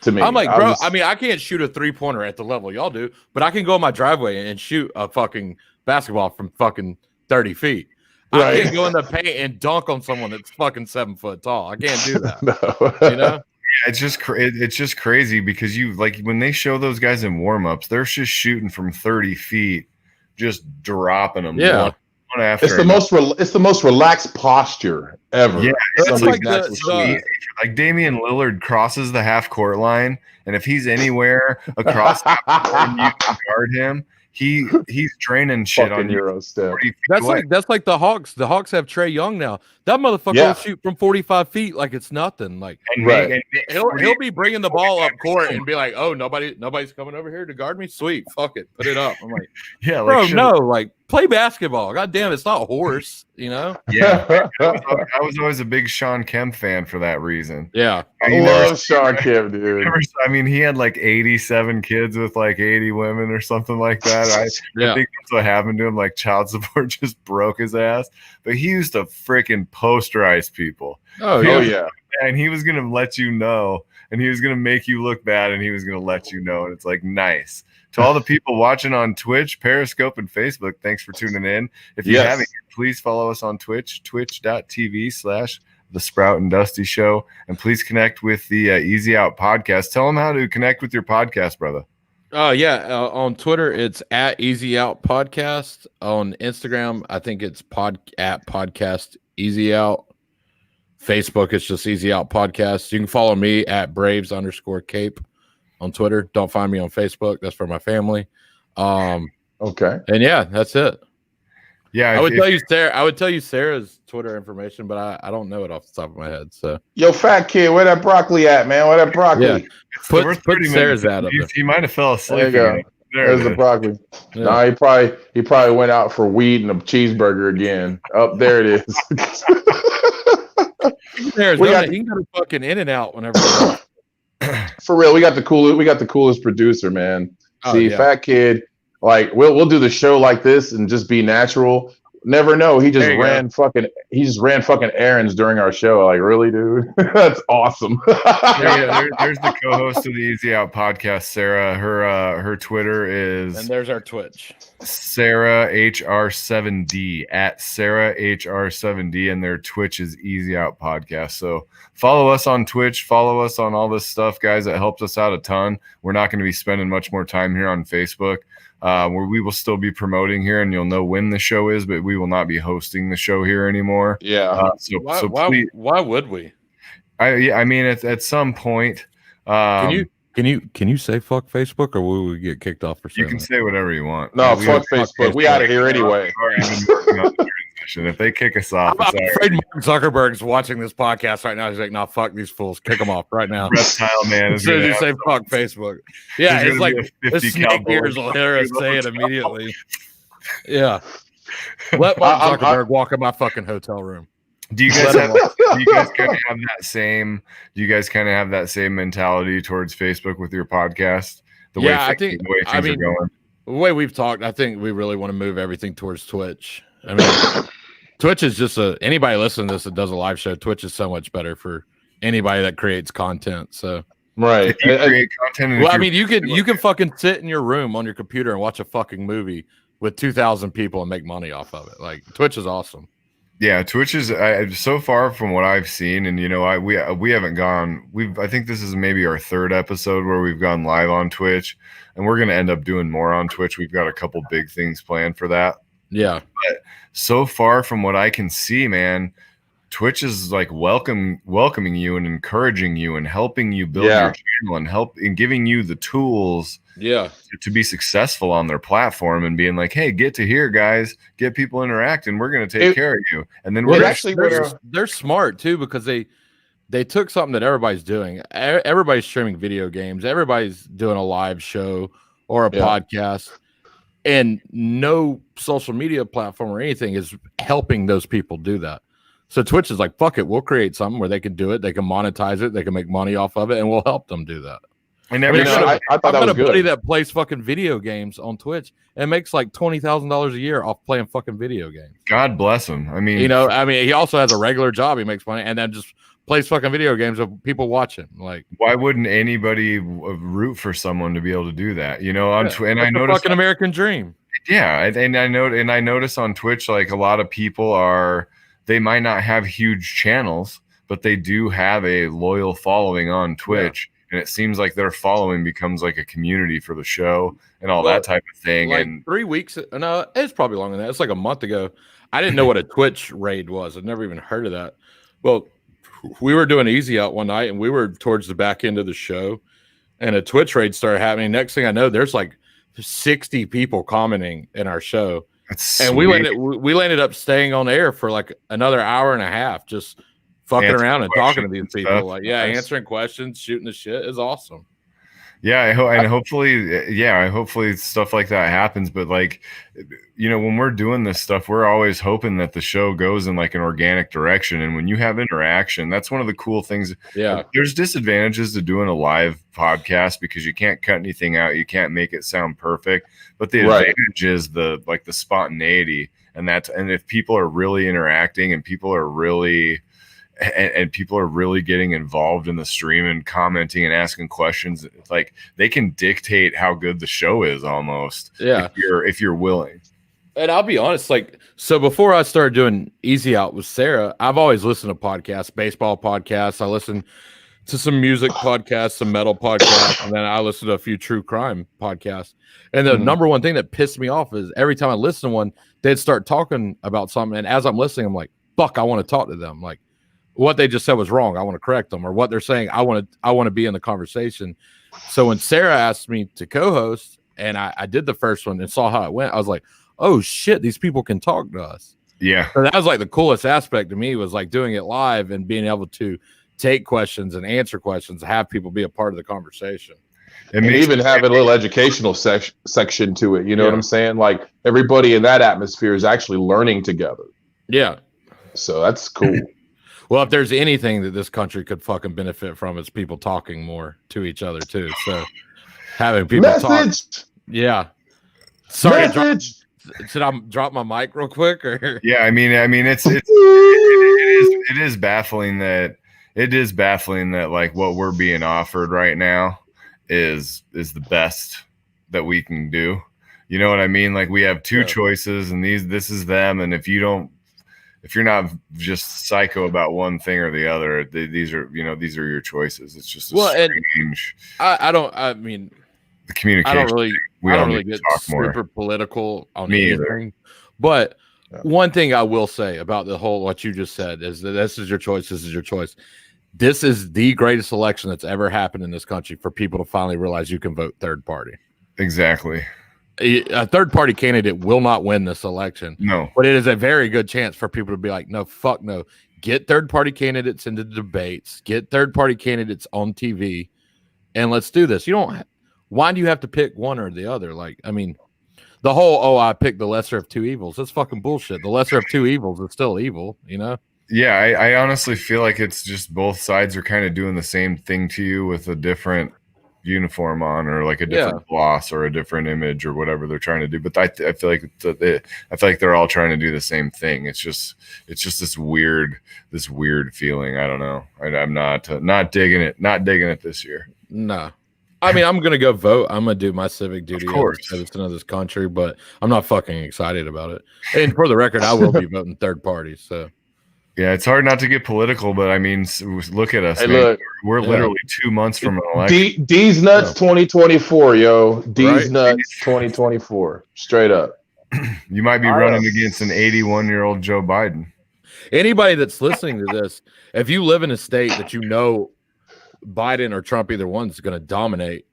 To me. I'm like, bro, I mean, I can't shoot a 3-pointer at the level y'all do, but I can go in my driveway and shoot a fucking basketball from fucking 30 feet. I can't go in the paint and dunk on someone that's fucking 7 foot tall. I can't do that. No. You know? It's just crazy because you like when they show those guys in warm-ups, they're just shooting from 30 feet, just dropping them. Yeah. One after it's the most relaxed posture ever. Yeah, it's like Damian Lillard crosses the half court line, and if he's anywhere across the court and you can guard him, he's draining shit on Euro step. That's like the Hawks. The Hawks have Trae Young now. That motherfucker will shoot from 45 feet like it's nothing. Like he'll be bringing the ball up court and be like, "Oh, nobody's coming over here to guard me. Sweet, fuck it, put it up." I'm like, yeah, bro, no, like play basketball. God damn, it's not horse, you know? Yeah. I was always a big Sean Kemp fan for that reason. Yeah. I love Sean Kemp, dude. I mean, he had like 87 kids with like 80 women or something like that. I think that's what happened to him. Like child support just broke his ass. But he used to freaking posterize people. Oh yeah. And he was gonna let you know, and he was gonna make you look bad, and he was gonna let you know. And it's like nice. To all the people watching on Twitch, Periscope, and Facebook, thanks for tuning in. If you haven't, please follow us on Twitch, twitch.tv/The Sprout and Dusty Show. And please connect with the Easy Out Podcast. Tell them how to connect with your podcast, brother. Oh, on Twitter, it's at Easy Out Podcast. On Instagram, I think it's at Podcast Easy Out. Facebook, it's just Easy Out Podcast. You can follow me at Braves_Cape. On Twitter. Don't find me on Facebook. That's for my family. Okay. And yeah, that's it. Yeah. I would tell you Sarah's Twitter information, but I don't know it off the top of my head. So yo, fat kid, where that broccoli at, man? Where that broccoli? Yeah. Put Sarah's ad up there. He might have fell asleep. There you go. There's the broccoli. Yeah. Nah, he probably went out for weed and a cheeseburger again. Up there it is. He can go to fucking In-N-Out whenever. For real, we got the coolest producer, man. Fat kid, like we'll do the show like this and just be natural. Never know. He just ran fucking errands during our show. Like, really, dude? That's awesome. There's the co-host of the Easy Out Podcast, Sarah. Her Twitter is, and there's our Twitch, Sarah HR7D at Sarah HR7D, and their Twitch is Easy Out Podcast. So follow us on Twitch, follow us on all this stuff, guys. That helps us out a ton. We're not going to be spending much more time here on Facebook. Where we will still be promoting here, and you'll know when the show is, but we will not be hosting the show here anymore. Yeah. Why would we? I mean, at some point, can you say fuck Facebook, or will we get kicked off for saying you can say whatever you want? No, fuck Facebook. We out of here anyway. If they kick us off, I'm afraid Mark Zuckerberg's watching this podcast right now. He's like, "Nah, fuck these fools, kick them off right now." Reptile man is as soon as you say fuck Facebook. Yeah, it's like the snake ears will hear us say it immediately. Yeah, let Mark Zuckerberg walk in my fucking hotel room. Do you guys kind of have that same mentality towards Facebook with your podcast? The way things are going. The way we've talked, I think we really want to move everything towards Twitch. I mean, Twitch is just anybody listening to this that does a live show. Twitch is so much better for anybody that creates content. So right, if you create content. Well, I mean, you can fucking sit in your room on your computer and watch a fucking movie with 2,000 people and make money off of it. Like, Twitch is awesome. Yeah, Twitch is so far from what I've seen, and we haven't gone. I think this is maybe our third episode where we've gone live on Twitch, and we're going to end up doing more on Twitch. We've got a couple big things planned for that. Yeah. But so far from what I can see, man, Twitch is like welcoming you and encouraging you and helping you build your channel and giving you the tools to be successful on their platform and being like, hey, get to here, guys, get people interacting. We're going to take care of you. And then they're smart too, because they took something that everybody's doing. Everybody's streaming video games. Everybody's doing a live show or a podcast. And no social media platform or anything is helping those people do that. So Twitch is like, fuck it, we'll create something where they can do it, they can monetize it, they can make money off of it, and we'll help them do that. And I thought I've that got was a buddy good. that plays fucking video games on Twitch and makes like $20,000 a year off playing fucking video games. God bless him. I mean, he also has a regular job. He makes money and then just plays fucking video games with people watching. Like, why wouldn't anybody root for someone to be able to do that? You know, and I noticed fucking American dream. Yeah, and I notice on Twitch, like a lot of people they might not have huge channels, but they do have a loyal following on Twitch. Yeah. And it seems like their following becomes like a community for the show and all that type of thing. Like and 3 weeks, no, it's probably longer than that. It's like a month ago. I didn't know what a Twitch raid was. I'd never even heard of that. Well, we were doing Easy Out one night, and we were towards the back end of the show, and a Twitch raid started happening. Next thing I know, there's like 60 people commenting in our show. And we landed up staying on air for like another hour and a half, just fucking around and talking to these people. Like, answering questions, shooting the shit is awesome. Yeah, and hopefully stuff like that happens. But like, when we're doing this stuff, we're always hoping that the show goes in like an organic direction. And when you have interaction, that's one of the cool things. Yeah. There's disadvantages to doing a live podcast because you can't cut anything out. You can't make it sound perfect. But the advantage is the spontaneity, and if people are really interacting and people are really getting involved in the stream and commenting and asking questions, like they can dictate how good the show is almost. Yeah. If you're willing. And I'll be honest, so before I started doing Easy Out with Sarah, I've always listened to podcasts, baseball podcasts. I listen to some music podcasts, some metal podcasts, and then I listen to a few true crime podcasts. And the number one thing that pissed me off is every time I listen to one, they'd start talking about something. And as I'm listening, I'm like, fuck, I want to talk to them. Like, what they just said was wrong. I want to correct them, or what they're saying. I want to be in the conversation. So when Sarah asked me to co-host, and I did the first one and saw how it went, I was like, oh shit, these people can talk to us. Yeah. So that was like the coolest aspect to me, was like doing it live and being able to take questions and answer questions, have people be a part of the conversation. And even have a little educational section to it. You know what I'm saying? Like everybody in that atmosphere is actually learning together. Yeah. So that's cool. Well, if there's anything that this country could fucking benefit from, it's people talking more to each other too. So having people talk. Yeah. Sorry. Should I drop my mic real quick? Or yeah, I mean, it is baffling that like what we're being offered right now is the best that we can do. You know what I mean? Like we have two choices, and this is them, and if you're not just psycho about one thing or the other, these are your choices. It's just strange. I mean, the communication. I don't really get super political on anything. But one thing I will say about the whole what you just said is that this is your choice. This is your choice. This is the greatest election that's ever happened in this country for people to finally realize you can vote third party. Exactly. A third party candidate will not win this election. No, but it is a very good chance for people to be like, no, fuck no. Get third party candidates into debates, get third party candidates on TV, and let's do this. Why do you have to pick one or the other? Like, I mean, the whole, I picked the lesser of two evils. That's fucking bullshit. The lesser of two evils is still evil, you know? Yeah, I honestly feel like it's just both sides are kind of doing the same thing to you with a different uniform on, or like a different gloss or a different image or whatever they're trying to do. But I feel like they're all trying to do the same thing. It's just this weird feeling. I don't know. I'm not digging it this year. No. I mean, I'm gonna go vote. I'm gonna do my civic duty as a citizen of this country, but I'm not fucking excited about it. And for the record, I will be voting third party. So yeah, it's hard not to get political, but I mean, look at us. Hey, man. look, we're literally 2 months from an election. D's nuts 2024, yo. D's nuts 2024. Straight up. You might be running against an 81-year-old Joe Biden. Anybody that's listening to this, if you live in a state that you know Biden or Trump, either one's going to dominate,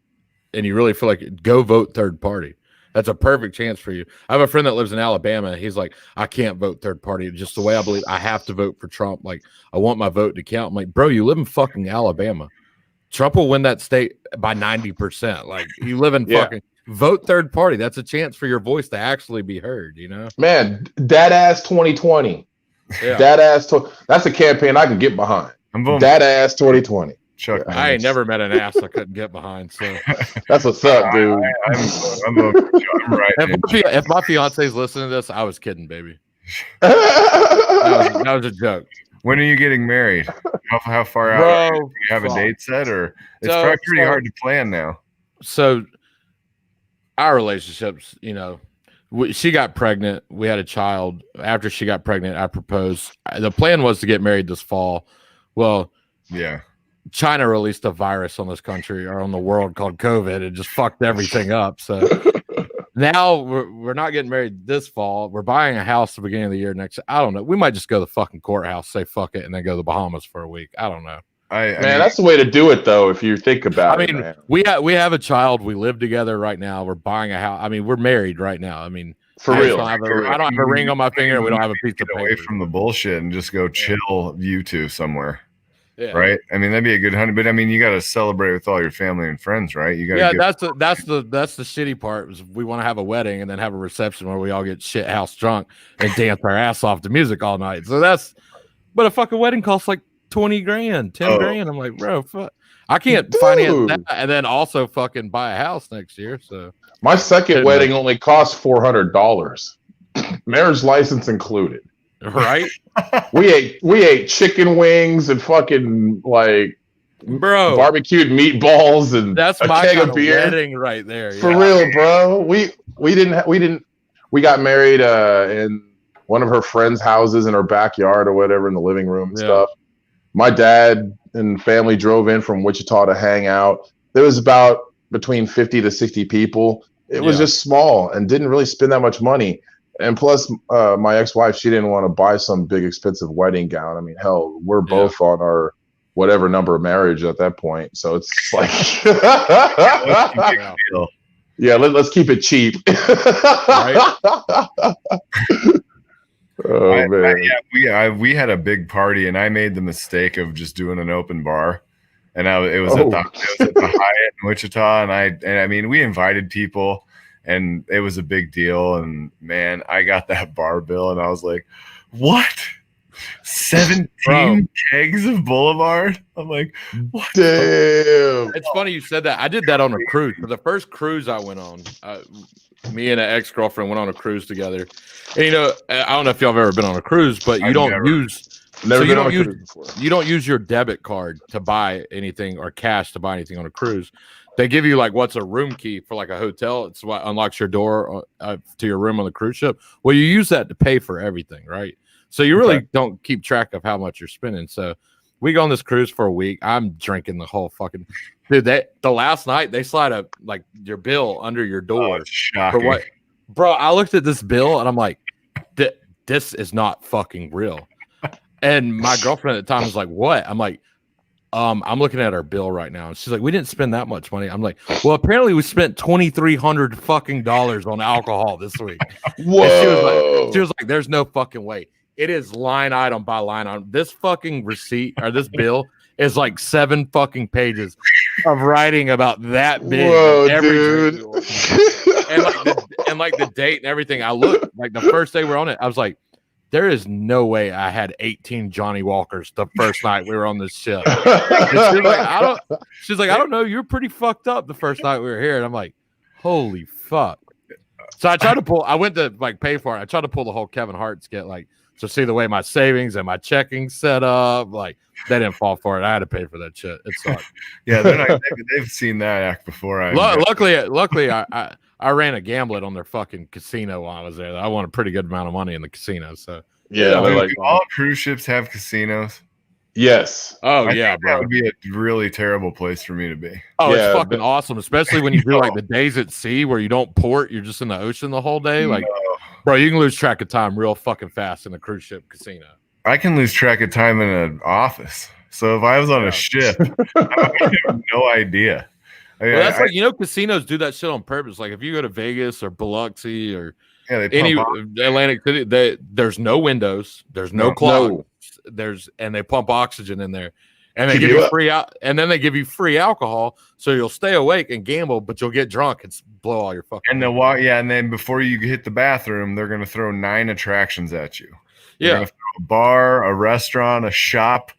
and you really feel like it, go vote third party. That's a perfect chance for you. I have a friend that lives in Alabama. He's like, I can't vote third party. Just the way I believe, I have to vote for Trump. Like, I want my vote to count. I'm like, bro, you live in fucking Alabama. Trump will win that state by 90%. Like, you live in fucking vote third party. That's a chance for your voice to actually be heard, you know? Man, that ass 2020. Yeah. That ass. That's a campaign I can get behind. I'm voting that ass 2020. Chuck. I ain't never met an ass I couldn't get behind. So that's what's up, dude. I'm right. If my fiance's listening to this, I was kidding, baby. that was a joke. When are you getting married? How far out? Do you have a date set, or it's probably pretty hard to plan now? So our relationships, you know, she got pregnant. We had a child. After she got pregnant, I proposed. The plan was to get married this fall. Well, yeah. China released a virus on this country or on the world called COVID. It just fucked everything up. So now we're not getting married this fall. We're buying a house at the beginning of the year next. I don't know. We might just go to the fucking courthouse, say fuck it, and then go to the Bahamas for a week. I don't know. I mean, that's the way to do it, though. If you think about it, man. we have a child. We live together right now. We're buying a house. I mean, we're married right now. I mean, for real. I don't have a ring on my finger. We don't have a piece of paper. Away from the bullshit and just go chill you two somewhere. Yeah. Right. I mean, that'd be a good honey, but I mean, you got to celebrate with all your family and friends, right? You got Yeah, to that's the shitty part. Is we want to have a wedding and then have a reception where we all get shit house drunk and dance our ass off to music all night. So but a fucking wedding costs like 20 grand, 10 grand. I'm like, bro, fuck. I can't finance that and then also fucking buy a house next year. So my second wedding only cost $400, marriage license included. Right? we ate chicken wings and fucking like barbecued meatballs and that's a my keg kind of beer. Wedding right there. For real, bro. We got married in one of her friends' houses in her backyard or whatever in the living room and stuff. My dad and family drove in from Wichita to hang out. There was about between 50 to 60 people. It was just small and didn't really spend that much money. And plus, my ex-wife, she didn't want to buy some big expensive wedding gown. I mean, hell, we're both on our whatever number of marriage at that point. So it's like, let's keep it cheap. Right? Oh man, we had a big party, and I made the mistake of just doing an open bar, and it was at the Hyatt in Wichita, and I mean, we invited people. And it was a big deal. And man, I got that bar bill and I was like, what? 17 kegs of Boulevard? I'm like, what? Damn. It's funny you said that. I did that on a cruise. For the first cruise I went on, me and an ex-girlfriend went on a cruise together. And, you know, I don't know if y'all have ever been on a cruise, but you don't use your debit card to buy anything or cash to buy anything on a cruise. They give you like what's a room key for like a hotel. It's what unlocks your door to your room on the cruise ship. Well, you use that to pay for everything, right? So you really don't keep track of how much you're spending. So we go on this cruise for a week. I'm drinking the whole fucking dude. The last night they slide up like your bill under your door. Shocking. For what, bro? I looked at this bill and I'm like, this is not fucking real. And my girlfriend at the time was like, "What?" I'm like, I'm looking at our bill right now. And she's like, we didn't spend that much money. I'm like, well, apparently we spent $2,300 fucking dollars on alcohol this week. Whoa. She was like, there's no fucking way. It is line item by line item. This fucking receipt or this bill is like 7 fucking pages of writing about that big. Whoa, dude. and like the date and everything. I looked like the first day we're on it. I was like, there is no way I had 18 Johnny Walkers the first night we were on this ship. She's like, I don't know. You're pretty fucked up the first night we were here. And I'm like, holy fuck. So I went to like pay for it. I tried to pull the whole Kevin Hart skit, like, so see the way my savings and my checking set up, like they didn't fall for it. I had to pay for that shit. It sucked. Yeah, they've seen that act before. Luckily, I ran a gamblet on their fucking casino while I was there. I won a pretty good amount of money in the casino. So yeah, like all cruise ships have casinos. Yes. Oh yeah, bro. That would be a really terrible place for me to be. Oh, yeah, it's fucking awesome, especially when you do like the days at sea where you don't port, you're just in the ocean the whole day. Like, bro, you can lose track of time real fucking fast in a cruise ship casino. I can lose track of time in an office. So if I was on a ship, I have no idea. Well, that's like, you know, casinos do that shit on purpose. Like if you go to Vegas or Biloxi or any Atlantic City, there's no windows, there's no clock, and they pump oxygen in there, and they give you free and then they give you free alcohol, so you'll stay awake and gamble, but you'll get drunk and blow all your fucking. And then before you hit the bathroom, they're gonna throw 9 attractions at you. They're gonna throw a bar, a restaurant, a shop.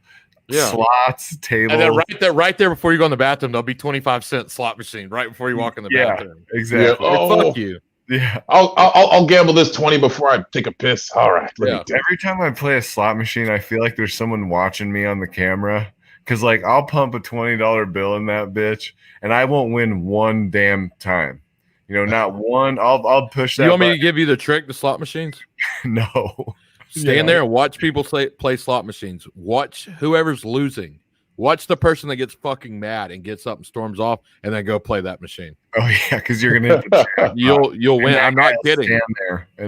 Slots, tables, and then right there before you go in the bathroom, there'll be 25-cent slot machine right before you walk in the bathroom. Exactly. Yeah. Fuck you. Yeah, I'll gamble this 20 before I take a piss. All right. Every time I play a slot machine, I feel like there's someone watching me on the camera because, like, I'll pump a $20 bill in that bitch, and I won't win one damn time. You know, not one. I'll push that. You want me to give you the trick? The slot machines? No. Stand there and watch people play slot machines. Watch whoever's losing. Watch the person that gets fucking mad and gets up and storms off, and then go play that machine. Oh yeah, because you're gonna hit the you'll win. I'm not kidding.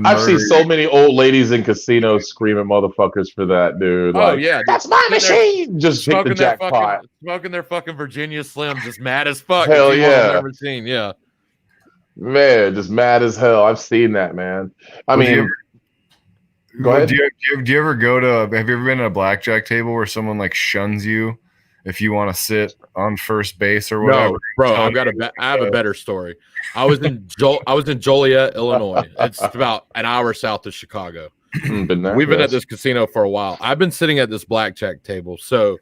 I've seen so many old ladies in casinos screaming motherfuckers for that, dude. Oh like, yeah, that's my machine. Just hit the jackpot. Smoking their fucking Virginia Slim, just mad as fuck. Hell yeah, machine. Yeah, man, just mad as hell. I've seen that, man. I mean. Go ahead. Do you ever go to? Have you ever been at a blackjack table where someone like shuns you if you want to sit on first base or whatever? No, bro, I have a better story. I was in Joliet, Illinois. It's about an hour south of Chicago. We've been at this casino for a while. I've been sitting at this blackjack table. So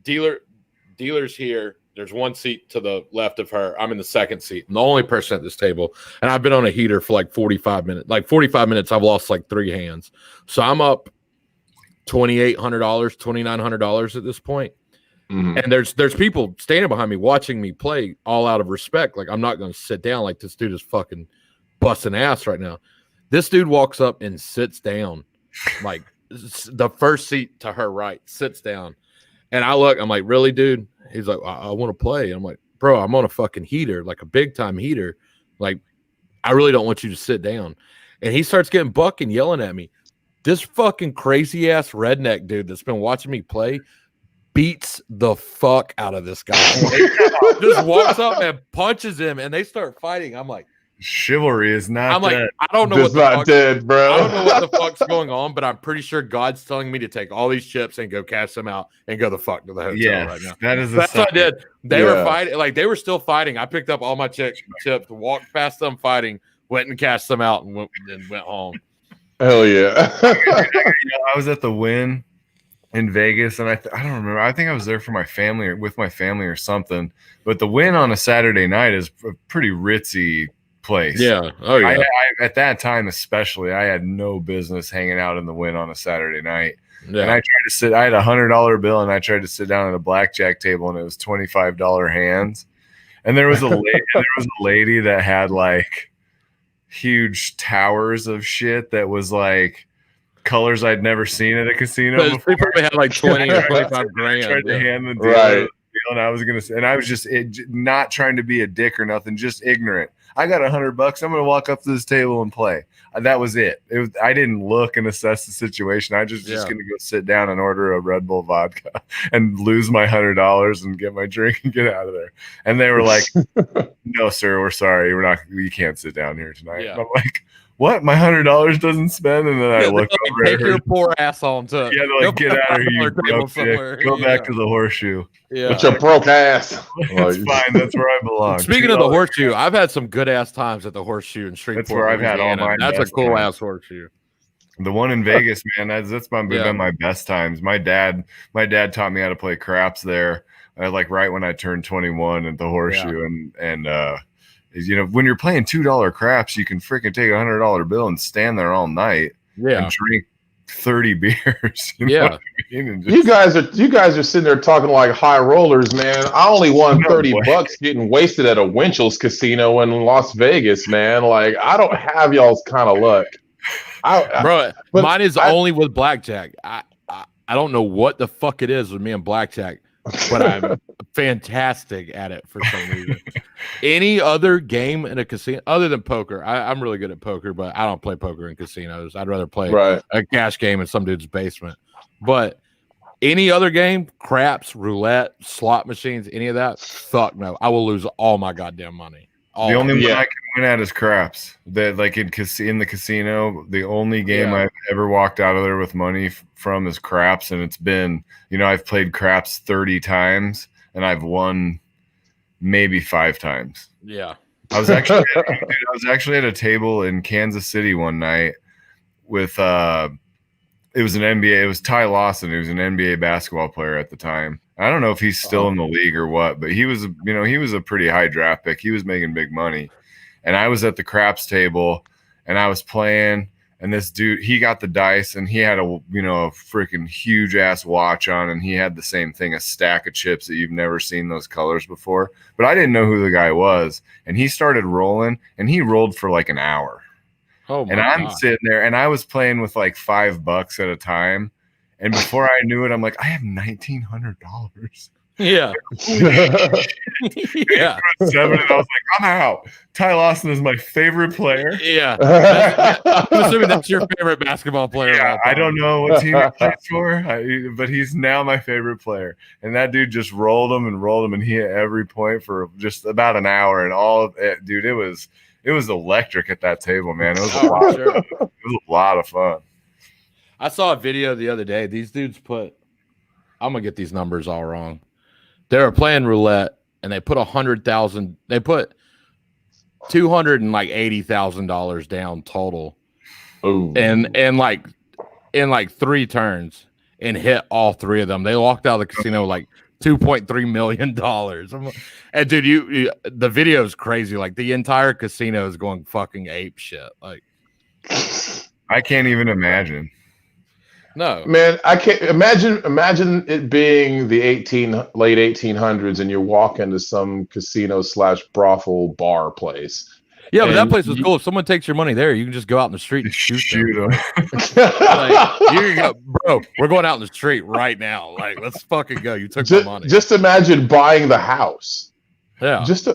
dealer's here. There's one seat to the left of her. I'm in the second seat. I'm the only person at this table. And I've been on a heater for like 45 minutes. Like 45 minutes, I've lost like 3 hands. So I'm up $2,800, $2,900 at this point. Mm-hmm. And there's people standing behind me watching me play all out of respect. Like, I'm not going to sit down like this dude is fucking busting ass right now. This dude walks up and sits down, like the first seat to her right, sits down. And I look, I'm like, really, dude? He's like, I want to play. I'm like, bro, I'm on a fucking heater, like a big time heater. Like, I really don't want you to sit down. And he starts getting buck and yelling at me. This fucking crazy ass redneck dude that's been watching me play beats the fuck out of this guy. Just walks up and punches him, and they start fighting. I'm like, chivalry is not. I'm dead. Like, I don't know what the fuck, dead, bro. I don't know what the fuck's going on, but I'm pretty sure God's telling me to take all these chips and go cash them out and go the fuck to the hotel right now. That's what I did. They were fighting, like they were still fighting. I picked up all my chips, walked past them fighting, went and cashed them out, and went home. Hell yeah! I was at the Wynn in Vegas, and I don't remember. I think I was there for my family or with my family or something. But the Wynn on a Saturday night is a pretty ritzy place. Yeah. Oh yeah. I at that time especially, I had no business hanging out in the Wynn on a Saturday night. Yeah. And I tried to sit. I had $100 bill, and I tried to sit down at a blackjack table, and it was $25 hands. And there was a lady that had like huge towers of shit that was like colors I'd never seen at a casino before. They probably had like 20 or 25 grand. I tried to hand the deal, and I was gonna say, and I was just not trying to be a dick or nothing, just ignorant. I got $100. I'm gonna walk up to this table and play. That was it. I didn't look and assess the situation. I just gonna go sit down and order a Red Bull vodka and lose my $100 and get my drink and get out of there. And they were like, "No, sir, we're sorry. We can't sit down here tonight." Yeah. I'm like, what? My $100 doesn't spend? And then I look over take your poor ass on to they're like, get out of here, you broke dick. Go back to the Horseshoe. Yeah. With your broke ass. That's fine. That's where I belong. Speaking of the Horseshoe, I've had some good ass times at the Horseshoe in Shreveport. That's where I've had all my. That's a cool ass Horseshoe. The one in Vegas, man, that's been my best times. My dad taught me how to play craps there. Like right when I turned 21 at the Horseshoe, and you know, when you're playing $2 craps, you can freaking take $100 bill and stand there all night and drink 30 beers. You know what I mean? And you guys are sitting there talking like high rollers, man. I only won $30 getting wasted at a Winchell's casino in Las Vegas, man. Like, I don't have y'all's kind of luck. Mine is only with blackjack. I don't know what the fuck it is with me and blackjack, but I'm fantastic at it for some reason. Any other game in a casino other than poker, I'm really good at poker, but I don't play poker in casinos. I'd rather play a cash game in some dude's basement. But any other game, craps, roulette, slot machines, any of that, fuck no. I will lose all my goddamn money. The only one I can win at is craps. That like in the casino, the only game I've ever walked out of there with money from is craps, and it's been, you know, I've played craps 30 times and I've won maybe 5 times. Yeah. I was actually at a table in Kansas City one night with it was an NBA. It was Ty Lawson. He was an NBA basketball player at the time. I don't know if he's still in the league or what, but he was a pretty high draft pick. He was making big money. And I was at the craps table and I was playing, and this dude, he got the dice and he had a freaking huge ass watch on, and he had the same thing, a stack of chips that you've never seen those colors before. But I didn't know who the guy was. And he started rolling, and he rolled for like an hour. Oh my and I'm God. sitting there and I was playing with like $5 at a time. And before I knew it, I'm like, I have $1,900. Yeah. Yeah. 7, and I was like, I'm out. Ty Lawson is my favorite player. Yeah. I'm assuming that's your favorite basketball player. Yeah, I don't know what team he plays for, but he's now my favorite player. And that dude just rolled him, and he hit every point for just about an hour. And all of it, dude, it was electric at that table, man. It was a lot. It was a lot of fun. I saw a video the other day. These dudes put, I'm gonna get these numbers all wrong. They were playing roulette and they put $100,000. They put $280,000 down total, and in like 3 turns, and hit all 3 of them. They walked out of the casino with like $2.3 million. And dude, the video is crazy. Like the entire casino is going fucking ape shit. Like I can't even imagine. No, man, I can't imagine it being the late 1800s, and you walk into some casino / brothel bar place. Yeah, but that place was cool. If someone takes your money there, you can just go out in the street and shoot them. Like, you can go, bro, we're going out in the street right now. Like, let's fucking go. You took my money. Just imagine buying the house. Yeah. Just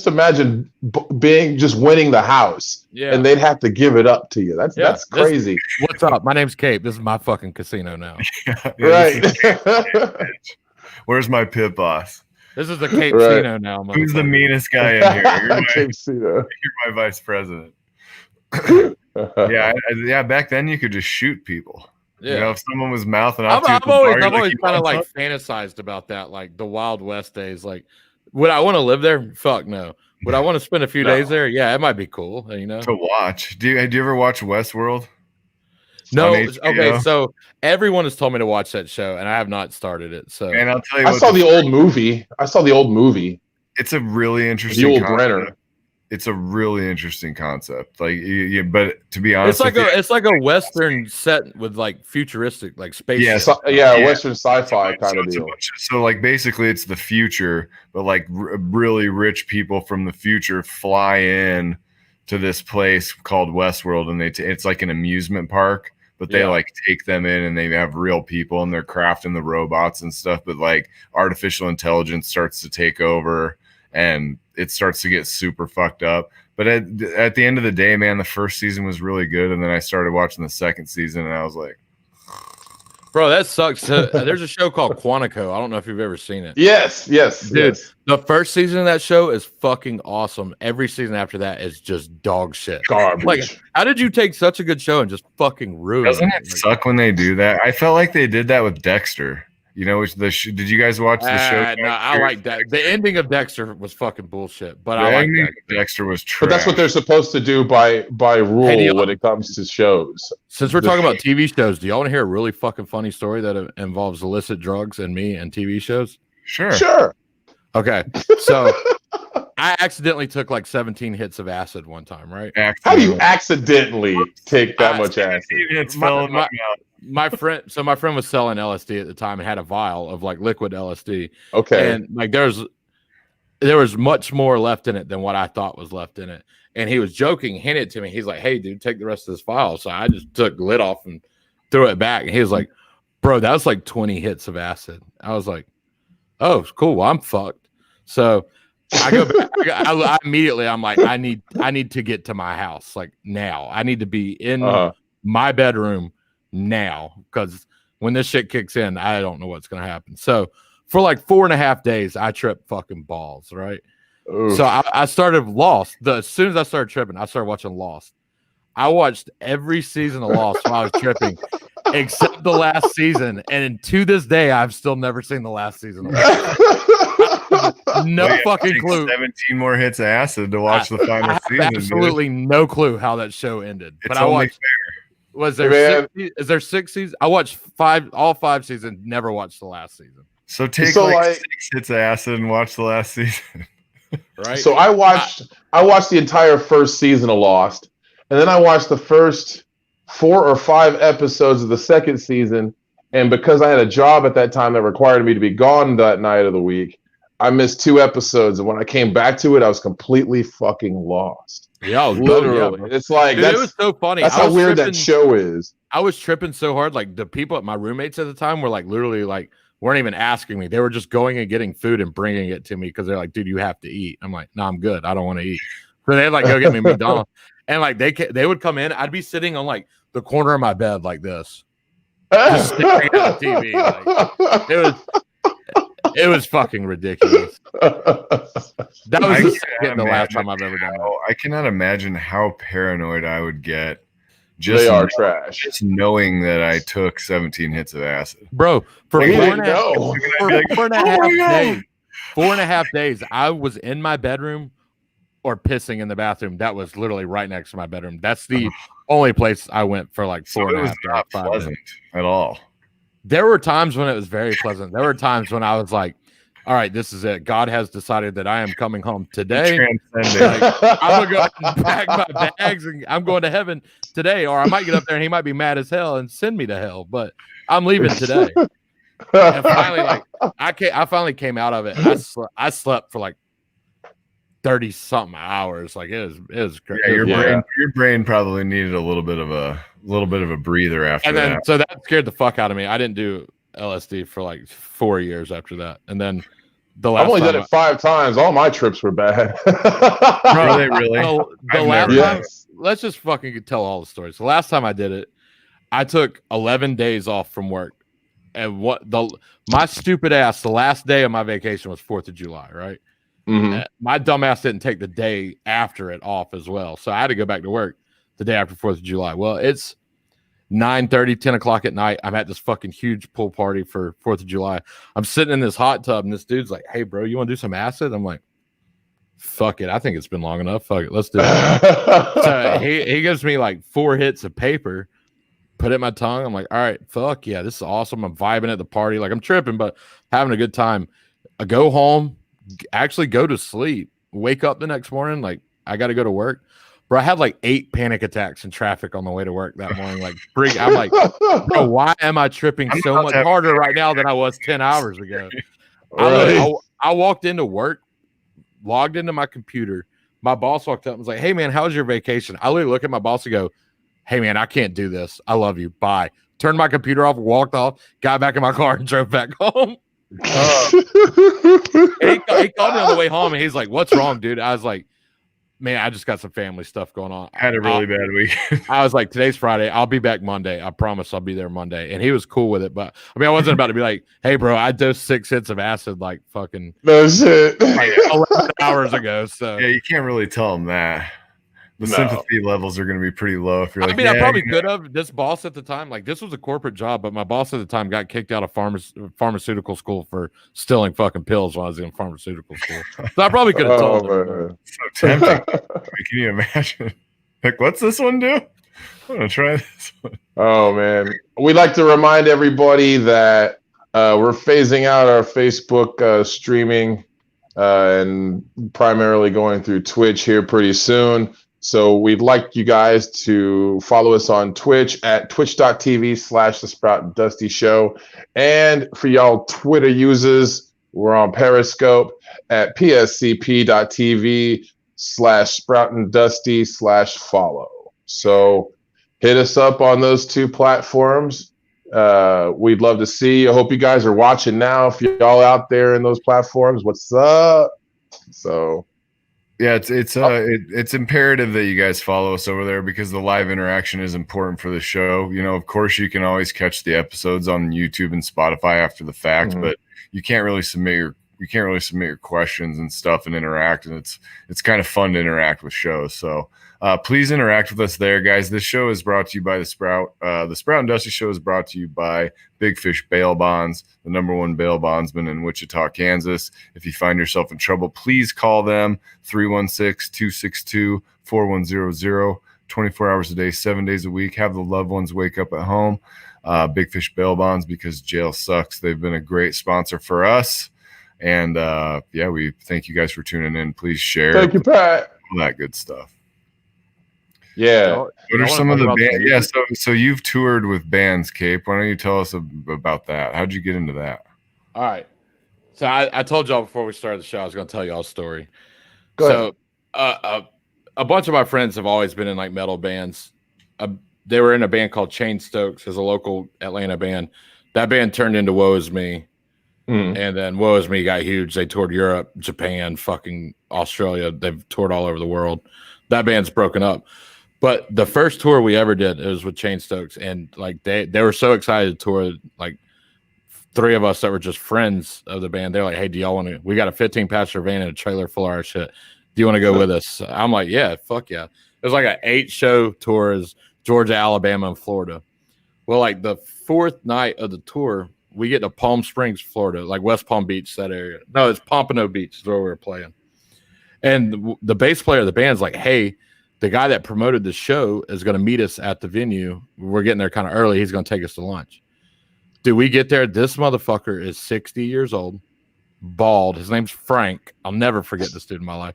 imagine winning the house. Yeah. And they'd have to give it up to you. That's crazy. What's up? My name's Cape. This is my fucking casino now. Right. Where's my pit boss? This is the Cape Casino now. Who's the meanest guy in here? You're my vice president. Yeah. Back then you could just shoot people. Yeah. You know, if someone was mouthing off, I've always kind of like fantasized about that, like the Wild West days. Like, would I want to live there? Fuck no. Would I want to spend a few days there? Yeah, it might be cool. You know, to watch. Do you ever watch Westworld? No. Okay, so everyone has told me to watch that show, and I have not started it. So, and I'll tell you, I saw the old movie. It's a really interesting. The old Brenner. It's a really interesting concept. Like, but to be honest, it's like a Western set with like futuristic, like space. Western sci-fi kind of deal. So, like, basically, it's the future, but like really rich people from the future fly in to this place called Westworld, and it's like an amusement park. But they like take them in, and they have real people, and they're crafting the robots and stuff. But like artificial intelligence starts to take over, and it starts to get super fucked up. But at the end of the day, man, the first season was really good, and then I started watching the second season, and I was like, bro, that sucks. There's a show called Quantico. I don't know if you've ever seen it. Yes, dude. Yes. The first season of that show is fucking awesome. Every season after that is just dog shit. Garbage. Like, how did you take such a good show and just fucking ruin it? Doesn't it suck when they do that? I felt like they did that with Dexter. You know, did you guys watch the show? No, I like that. The ending of Dexter was fucking bullshit, but the ending of Dexter was trash. But that's what they're supposed to do by rule when it comes to shows. Since we're talking about TV shows, do y'all want to hear a really fucking funny story that involves illicit drugs and me and TV shows? Sure. Okay, so I accidentally took like 17 hits of acid one time, right? How do you accidentally take that much acid? My friend was selling LSD at the time and had a vial of like liquid LSD. Okay. And like there was much more left in it than what I thought was left in it. And he was joking, handed it to me. He's like, "Hey, dude, take the rest of this vial." So I just took the lid off and threw it back. And he was like, "Bro, that was like 20 hits of acid." I was like, "Oh, cool. Well, I'm fucked." So I go back. I immediately, I'm like, I need to get to my house like now. I need to be in my bedroom now, because when this shit kicks in, I don't know what's gonna happen. So for like 4.5 days, I tripped fucking balls, right? Oof. So I started Lost. As soon as I started tripping, I started watching Lost. I watched every season of Lost while I was tripping, except the last season. And to this day, I've still never seen the last season of Lost. No fucking clue. 17 more hits of acid to watch the final season. Absolutely no clue how that show ended. But I watched. Was there is there 6 seasons? I watched all 5 seasons. Never watched the last season. So take 6 hits of acid and watch the last season. Right. So I watched the entire first season of Lost, and then I watched the first 4 or 5 episodes of the second season. And because I had a job at that time that required me to be gone that night of the week, I missed 2 episodes. And when I came back to it, I was completely fucking lost. Yeah, literally. Yeah, it's like, dude, it was so funny. That's how weird that show is. I was tripping so hard. Like the people, my roommates at the time, were like literally like weren't even asking me. They were just going and getting food and bringing it to me because they're like, "Dude, you have to eat." I'm like, "No, I'm good. I don't want to eat." So they'd like go get me McDonald's, and like they would come in. I'd be sitting on like the corner of my bed like this, just staring at the TV. Like, it was fucking ridiculous. That was the last time I've ever done that. I cannot imagine how paranoid I would get They are trash. Just knowing that I took 17 hits of acid, bro. For We 4 didn't and a half, know. for 4.5 "Oh my God." days, 4.5 days, I was in my bedroom or pissing in the bathroom. That was literally right next to my bedroom. That's the only place I went for like So 4 and it a was half not days, 5 pleasant days. at all. There were times when it was very pleasant. There were times when I was like, all right, this is it. God has decided that I am coming home today. Transcending. I'm gonna go pack my bags and I'm going to heaven today, or I might get up there and he might be mad as hell and send me to hell. But I'm leaving today. And finally, like I finally came out of it. I slept for like 30 something hours. Like it was crazy. Yeah, your brain probably needed a little bit of a breather after and then that. so that scared the fuck out of me. I didn't do LSD for like 4 years after that, and then the last I've only time done it 5 times. All my trips were bad. Were they really? the I've last never time, Yes. let's just fucking tell all the stories. The last time I did it, I took 11 days off from work, and my stupid ass, the last day of my vacation was 4th of July, right? Mhm. My dumb ass didn't take the day after it off as well, so I had to go back to work the day after 4th of July. Well, it's 9:30, 10 o'clock at night. I'm at this fucking huge pool party for 4th of July. I'm sitting in this hot tub, and this dude's like, "Hey, bro, you want to do some acid?" I'm like, "Fuck it. I think it's been long enough. Fuck it. Let's do it." So he gives me like 4 hits of paper, put it in my tongue. I'm like, "All right, fuck yeah, this is awesome." I'm vibing at the party. Like I'm tripping, but having a good time. I go home, actually go to sleep, wake up the next morning. Like I got to go to work. Bro, I had like 8 panic attacks in traffic on the way to work that morning. Like, I'm like, bro, why am I tripping so much harder right now than I was 10 hours ago? Right. I walked into work, logged into my computer. My boss walked up and was like, "Hey, man, how was your vacation?" I literally look at my boss and go, "Hey, man, I can't do this. I love you. Bye." Turned my computer off, walked off, got back in my car, and drove back home. And he called me on the way home, and he's like, "What's wrong, dude?" I was like, "Man, I just got some family stuff going on." I had a really bad week. I was like, "Today's Friday. I'll be back Monday. I promise I'll be there Monday." And he was cool with it. But I mean, I wasn't about to be like, "Hey, bro, I dosed 6 hits of acid like fucking No shit. like 11 hours ago." So Yeah, you can't really tell them that. The No. sympathy levels are going to be pretty low if you're like, I mean, yeah, I probably you know, could have. This boss at the time, like this was a corporate job, but my boss at the time got kicked out of pharmaceutical school for stealing fucking pills when I was in pharmaceutical school. So I probably could have Oh, told him. man. so tempting. Like, can you imagine? Like, what's this one do? I'm gonna try this one. Oh man, we'd like to remind everybody that we're phasing out our Facebook streaming and primarily going through Twitch here pretty soon. So we'd like you guys to follow us on Twitch at twitch.tv/The Sprout and Dusty Show. And for y'all Twitter users, we're on Periscope at pscp.tv/Sprout and Dusty/follow. So hit us up on those 2 platforms. We'd love to see you. I hope you guys are watching now. If y'all out there in those platforms, what's up? So Yeah, it's imperative that you guys follow us over there because the live interaction is important for the show. You know, of course, you can always catch the episodes on YouTube and Spotify after the fact, Mhm. but you can't really submit your questions and stuff and interact. And it's kind of fun to interact with shows. So please interact with us there, guys. This show is brought to you by the Sprout. The Sprout and Dusty Show is brought to you by Big Fish Bail Bonds, the #1 bail bondsman in Wichita, Kansas. If you find yourself in trouble, please call them 316-262-4100. 24 hours a day, 7 days a week. Have the loved ones wake up at home. Big Fish Bail Bonds, because jail sucks. They've been a great sponsor for us. And yeah, we thank you guys for tuning in. Please share. thank you, Pat. All that good stuff. Yeah. What are some of the bands? Yeah, so you've toured with bands, Cape. Why don't you tell us about that? How'd you get into that? All right. So I told y'all before we started the show, I was going to tell y'all a story. Go So a bunch of my friends have always been in like metal bands. They were in a band called Chain Stokes, as a local Atlanta band. That band turned into Woe Is Me. Mhm. And then Woe Is Me got huge. They toured Europe, Japan, fucking Australia. They've toured all over the world. That band's broken up. But the first tour we ever did, it was with Chain Stokes. And like they were so excited to tour. Like 3 of us that were just friends of the band, they're like, "Hey, do y'all want to? We got a 15-passenger van and a trailer full of our shit. Do you want to go with us?" I'm like, "Yeah, fuck yeah." It was like an 8-show tour. Is Georgia, Alabama, and Florida. Well, like the fourth night of the tour, we get to Palm Springs, Florida, like West Palm Beach, that area. No, it's Pompano Beach is where we were playing. And the bass player of the band's like, hey, the guy that promoted the show is going to meet us at the venue. We're getting there kind of early. He's going to take us to lunch. Do we get there? This motherfucker is 60 years old, bald. His name's Frank. I'll never forget this dude in my life.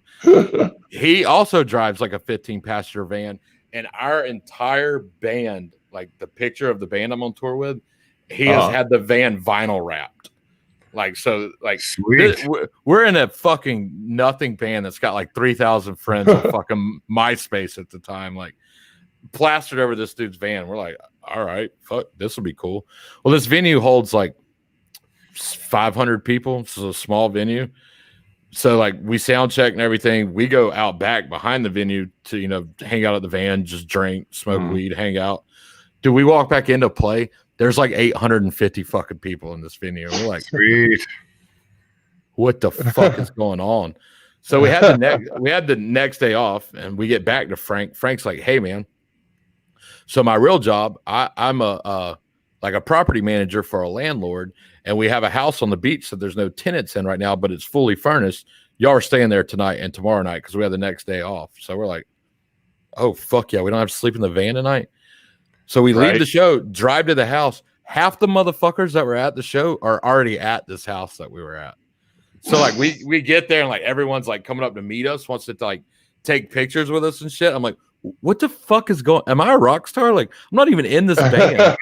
He also drives like a 15-passenger van. And our entire band, like the picture of the band I'm on tour with, he has had the van vinyl wrapped. Like, so, like, we're in a fucking nothing band that's got like 3,000 friends on fucking MySpace at the time, like plastered over this dude's van. We're like, all right, fuck, this will be cool. Well, this venue holds like 500 people. This is a small venue. So, like, we sound check and everything. We go out back behind the venue to, you know, hang out at the van, just drink, smoke weed, hang out. Do we walk back into play? There's like 850 fucking people in this venue. We're like, sweet. What the fuck is going on? So we had the next day off, and we get back to Frank. Frank's like, hey man, so my real job, I'm a property manager for a landlord, and we have a house on the beach that there's no tenants in right now, but it's fully furnished. Y'all are staying there tonight and tomorrow night because we have the next day off. So we're like, oh fuck yeah, we don't have to sleep in the van tonight. So we leave the show, drive to the house. Half the motherfuckers that were at the show are already at this house that we were at. So like we get there and like everyone's like coming up to meet us, wants to like take pictures with us and shit. I'm like, what the fuck is going? Am I a rock star? Like, I'm not even in this band.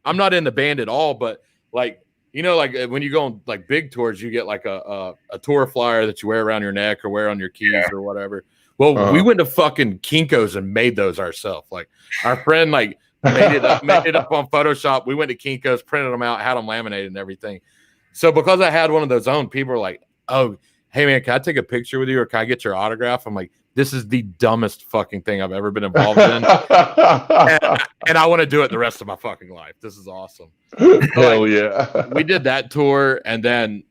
I'm not in the band at all. But like, you know, like when you go on like big tours, you get like a tour flyer that you wear around your neck or wear on your keys or whatever. Well, we went to fucking Kinko's and made those ourselves. Like our friend like made it up on Photoshop. We went to Kinko's, printed them out, had them laminated and everything. So because I had one of those on, people were like, oh, hey man, can I take a picture with you or can I get your autograph? I'm like, this is the dumbest fucking thing I've ever been involved in. and I want to do it the rest of my fucking life. This is awesome. Hell yeah. We did that tour, and then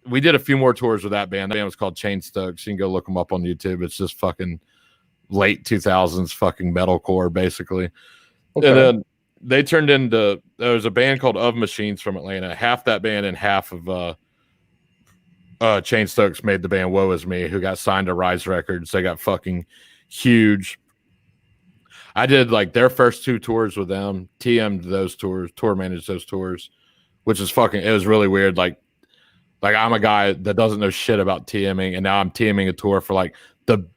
we did a few more tours with that band. That band was called Chainstokes. You can go look them up on YouTube. It's just fucking late 2000s fucking metalcore, basically. Okay. And then they turned into, there was a band called Of Machines from Atlanta. Half that band and half of Chainstokes made the band Woe Is Me, who got signed to Rise Records. They got fucking huge. I did like their first two tours with them, TM'd those tours, tour managed those tours, which is fucking, it was really weird. Like I'm a guy that doesn't know shit about TMing, and now I'm TMing a tour for like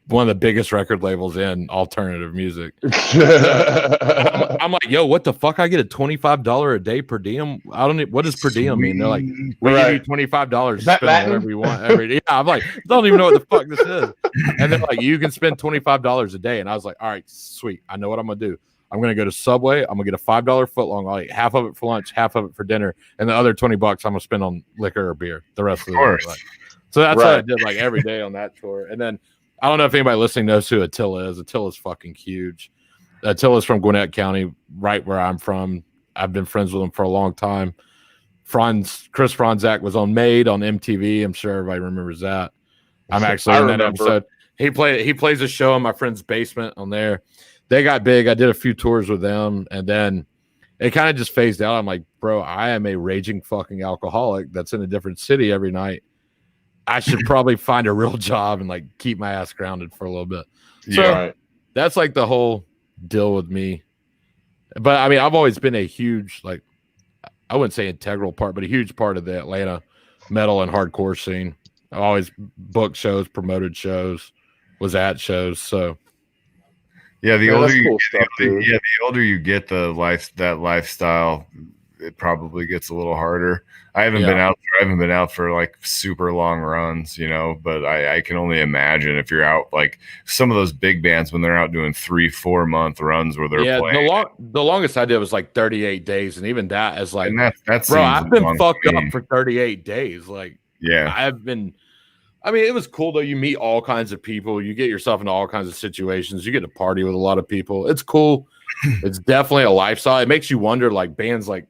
one of the biggest record labels in alternative music. I'm like, yo, what the fuck? I get a $25 a day per diem. I don't. What does per diem mean? They're like, we give you $25 to spend whatever you want every day. Yeah, I'm like, I don't even know what the fuck this is. And they're like, you can spend $25 a day. And I was like, all right, sweet. I know what I'm gonna do. I'm gonna go to Subway. I'm gonna get a $5 footlong. I'll eat half of it for lunch, half of it for dinner, and the other $20 I'm gonna spend on liquor or beer the rest of the day. Like, so that's what I did like every day on that tour. And then I don't know if anybody listening knows who Attila is. Attila's fucking huge. Attila's from Gwinnett County, right where I'm from. I've been friends with him for a long time. Chris Franzak was on Made on MTV. I'm sure everybody remembers that. I'm actually in that episode. He plays a show in my friend's basement on there. They got big. I did a few tours with them, and then it kind of just phased out. I'm like, bro, I am a raging fucking alcoholic that's in a different city every night. I should probably find a real job and like keep my ass grounded for a little bit. So that's like the whole deal with me. But I mean, I've always been a huge, like, I wouldn't say integral part, but a huge part of the Atlanta metal and hardcore scene. I always booked shows, promoted shows, was at shows. So yeah, the older you get, that lifestyle, it probably gets a little harder. I haven't been out for like super long runs, you know, but I can only imagine if you're out like some of those big bands when they're out doing 3-4 month runs where they're playing. The longest I did was like 38 days, and even that is like, that's bro, I've been fucked up for 38 days. Like, yeah, I mean, it was cool though. You meet all kinds of people. You get yourself into all kinds of situations. You get to party with a lot of people. It's cool. It's definitely a lifestyle. It makes you wonder, like bands like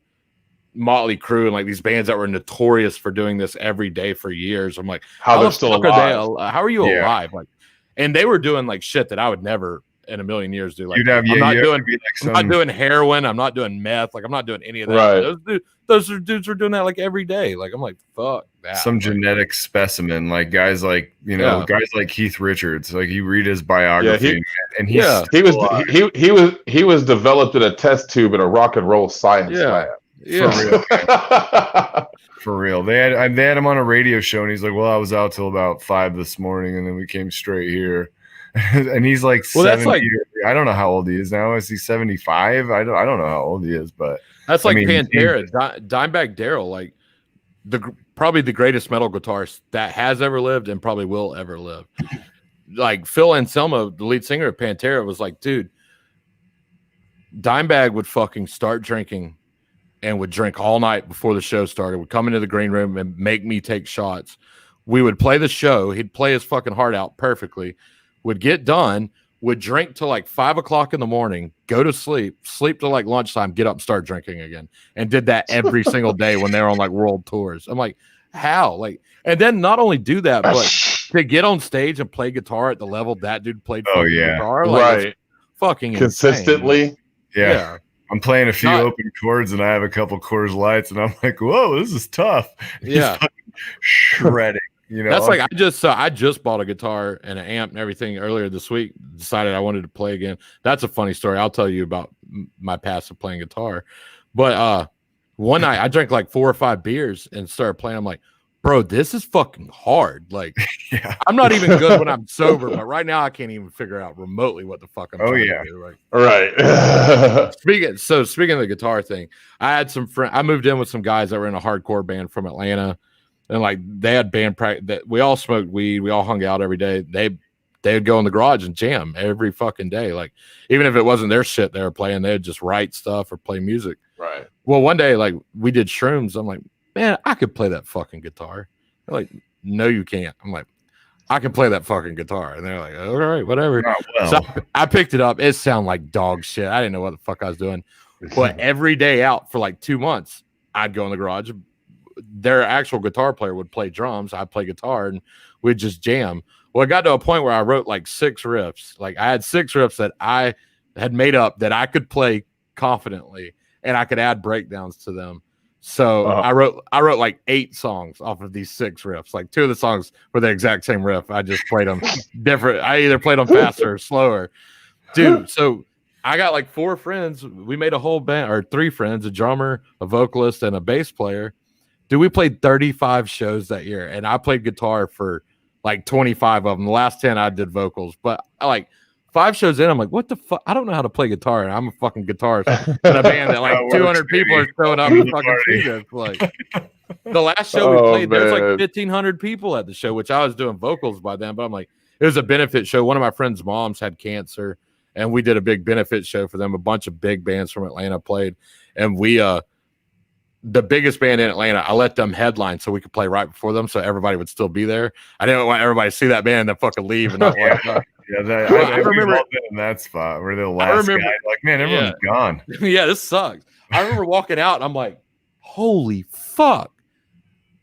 Motley Crue and like these bands that were notorious for doing this every day for years. I'm like, how they're still alive. How are you alive? Like, and they were doing like shit that I would never in a million years, dude. Like, You'd have, I'm not you'd have doing, to be like I'm not doing heroin. I'm not doing meth. Like, I'm not doing any of that. Right. Those dudes are doing that like every day. Like, I'm like, fuck that. some Like, genetic specimen, like guys like guys like Keith Richards. Like you read his biography, and he's he was developed in a test tube in a rock and roll science lab. Yeah. For real. They had him on a radio show, and he's like, "Well, I was out till about 5 this morning, and then we came straight here." And he's like, well, 70, that's like, I don't know how old he is now. Is he 75? I don't know how old he is, but that's like Pantera, Dimebag Darrell, like probably the greatest metal guitarist that has ever lived and probably will ever live. Like Phil Anselmo, the lead singer of Pantera, was like, dude, Dimebag would fucking start drinking and would drink all night before the show started, would come into the green room and make me take shots. We would play the show. He'd play his fucking heart out perfectly, would get done, would drink till like 5 o'clock in the morning, go to sleep till like lunchtime, get up and start drinking again. And did that every single day when they were on like world tours. I'm like, how? Like, and then not only do that, but to get on stage and play guitar at the level that dude played guitar, like, right, fucking consistently. Insane. Yeah. I'm playing a few open chords, and I have a couple Coors Lights, and I'm like, whoa, this is tough. Yeah. Shredding. That's like I just bought a guitar and an amp and everything earlier this week. Decided I wanted to play again. That's a funny story. I'll tell you about my past of playing guitar. But one night I drank like 4 or 5 beers and started playing. I'm like, bro, this is fucking hard. Like, I'm not even good when I'm sober, but right now I can't even figure out remotely what the fuck I'm trying to do. Like, right. Speaking of the guitar thing, I had some friends. I moved in with some guys that were in a hardcore band from Atlanta. And like they had band practice, that we all smoked weed, we all hung out every day. They would go in the garage and jam every fucking day. Like even if it wasn't their shit they were playing, they would just write stuff or play music. Right. Well, one day like we did shrooms. I'm like, man, I could play that fucking guitar. They're like, no, you can't. I'm like, I can play that fucking guitar. And they're like, all right, whatever. Oh, well. So I picked it up. It sounded like dog shit. I didn't know what the fuck I was doing. But every day out for like 2 months, I'd go in the garage. Their actual guitar player would play drums. I'd play guitar and we'd just jam. Well, it got to a point where I wrote like 6 riffs. Like I had 6 riffs that I had made up that I could play confidently and I could add breakdowns to them. So I wrote like 8 songs off of these 6 riffs. Like 2 of the songs were the exact same riff. I just played them different. I either played them faster or slower. Dude, so I got like 4 friends. We made a whole band, or 3 friends, a drummer, a vocalist, and a bass player. Dude, we played 35 shows that year, and I played guitar for like 25 of them. The last 10 I did vocals, but like 5 shows in, I'm like, what the fuck? I don't know how to play guitar, and I'm a fucking guitarist in a band that like 200 people are showing up to fucking see this. Like the last show we played, there's like 1,500 people at the show, which I was doing vocals by then, but I'm like, it was a benefit show. One of my friends' moms had cancer, and we did a big benefit show for them. A bunch of big bands from Atlanta played, and we the biggest band in Atlanta, I let them headline so we could play right before them, so everybody would still be there. I didn't want everybody to see that band and then fucking leave and not like that. I remember in that spot where the last guy, like, man, everyone's gone. Yeah, this sucks. I remember walking out, and I'm like, holy fuck.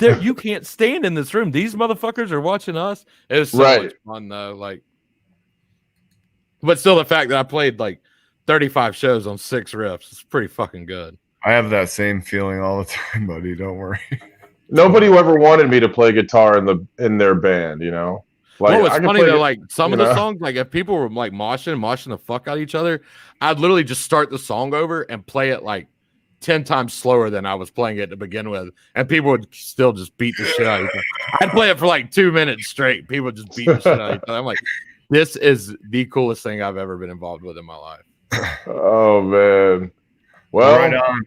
You can't stand in this room. These motherfuckers are watching us. It was so much fun, though. Like, but still, the fact that I played like 35 shows on 6 riffs is pretty fucking good. I have that same feeling all the time, buddy. Don't worry. Nobody ever wanted me to play guitar in their band, you know. Like, well, it's funny though. Like some of the songs, like if people were like moshing the fuck out of each other, I'd literally just start the song over and play it like 10 times slower than I was playing it to begin with, and people would still just beat the shit out of each other. I'd play it for like 2 minutes straight. People would just beat the shit out of each other. I'm like, this is the coolest thing I've ever been involved with in my life. Oh man. Well, right on.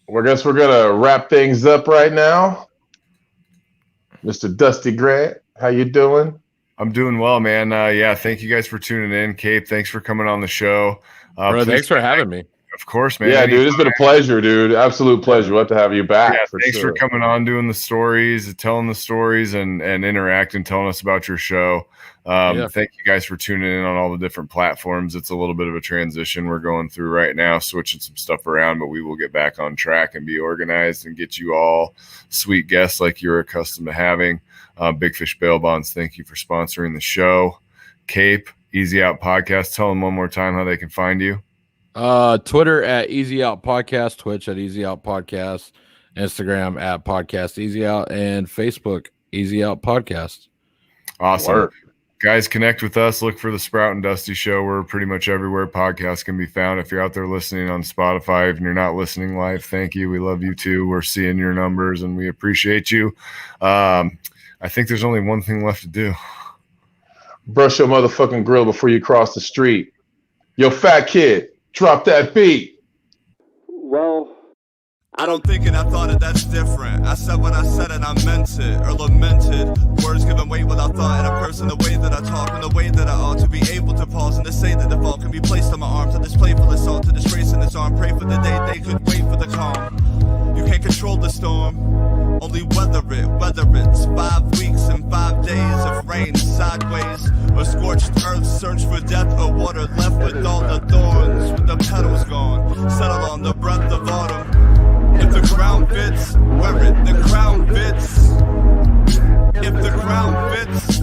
I guess we're gonna wrap things up right now. Mr. Dusty Grant, how you doing? I'm doing well, man. Yeah, thank you guys for tuning in. Cape, thanks for coming on the show. Bro, thanks for having me. Of course, man. Yeah, dude, it's been a pleasure, dude. Absolute pleasure. We'll have to have you back. Yeah, thanks for coming on, doing the stories, telling the stories, and interacting, telling us about your show. Thank you guys for tuning in on all the different platforms. It's a little bit of a transition we're going through right now, switching some stuff around, but we will get back on track and be organized and get you all sweet guests like you're accustomed to having. Big Fish Bail Bonds, thank you for sponsoring the show. Cape, Easy Out Podcast. Tell them one more time how they can find you. Twitter at Easy Out Podcast, Twitch at Easy Out Podcast, Instagram at Podcast Easy Out, and Facebook Easy Out Podcast. Awesome. Work. Guys, connect with us. Look for the Sprout and Dusty Show. We're pretty much everywhere podcasts can be found. If you're out there listening on Spotify and you're not listening live, thank you. We love you too. We're seeing your numbers and we appreciate you. I think there's only one thing left to do. Brush your motherfucking grill before you cross the street. Yo, fat kid, drop that beat. Well, I don't think and I thought it, that's different. I said what I said and I meant it, or lamented. Words given weight without thought in a person, the way that I talk and the way that I ought to be able to pause and to say that the fault can be placed on my arms. To this playful assault, to disgrace in his arm. Pray for the day they could wait for the calm. You can't control the storm, only weather it. Whether it's 5 weeks and 5 days of rain sideways, or scorched earth, search for death or water left with all the thorns, with the petals gone. Settle on the breath of autumn. If the crown fits, wear it. The crown fits. If the crown fits,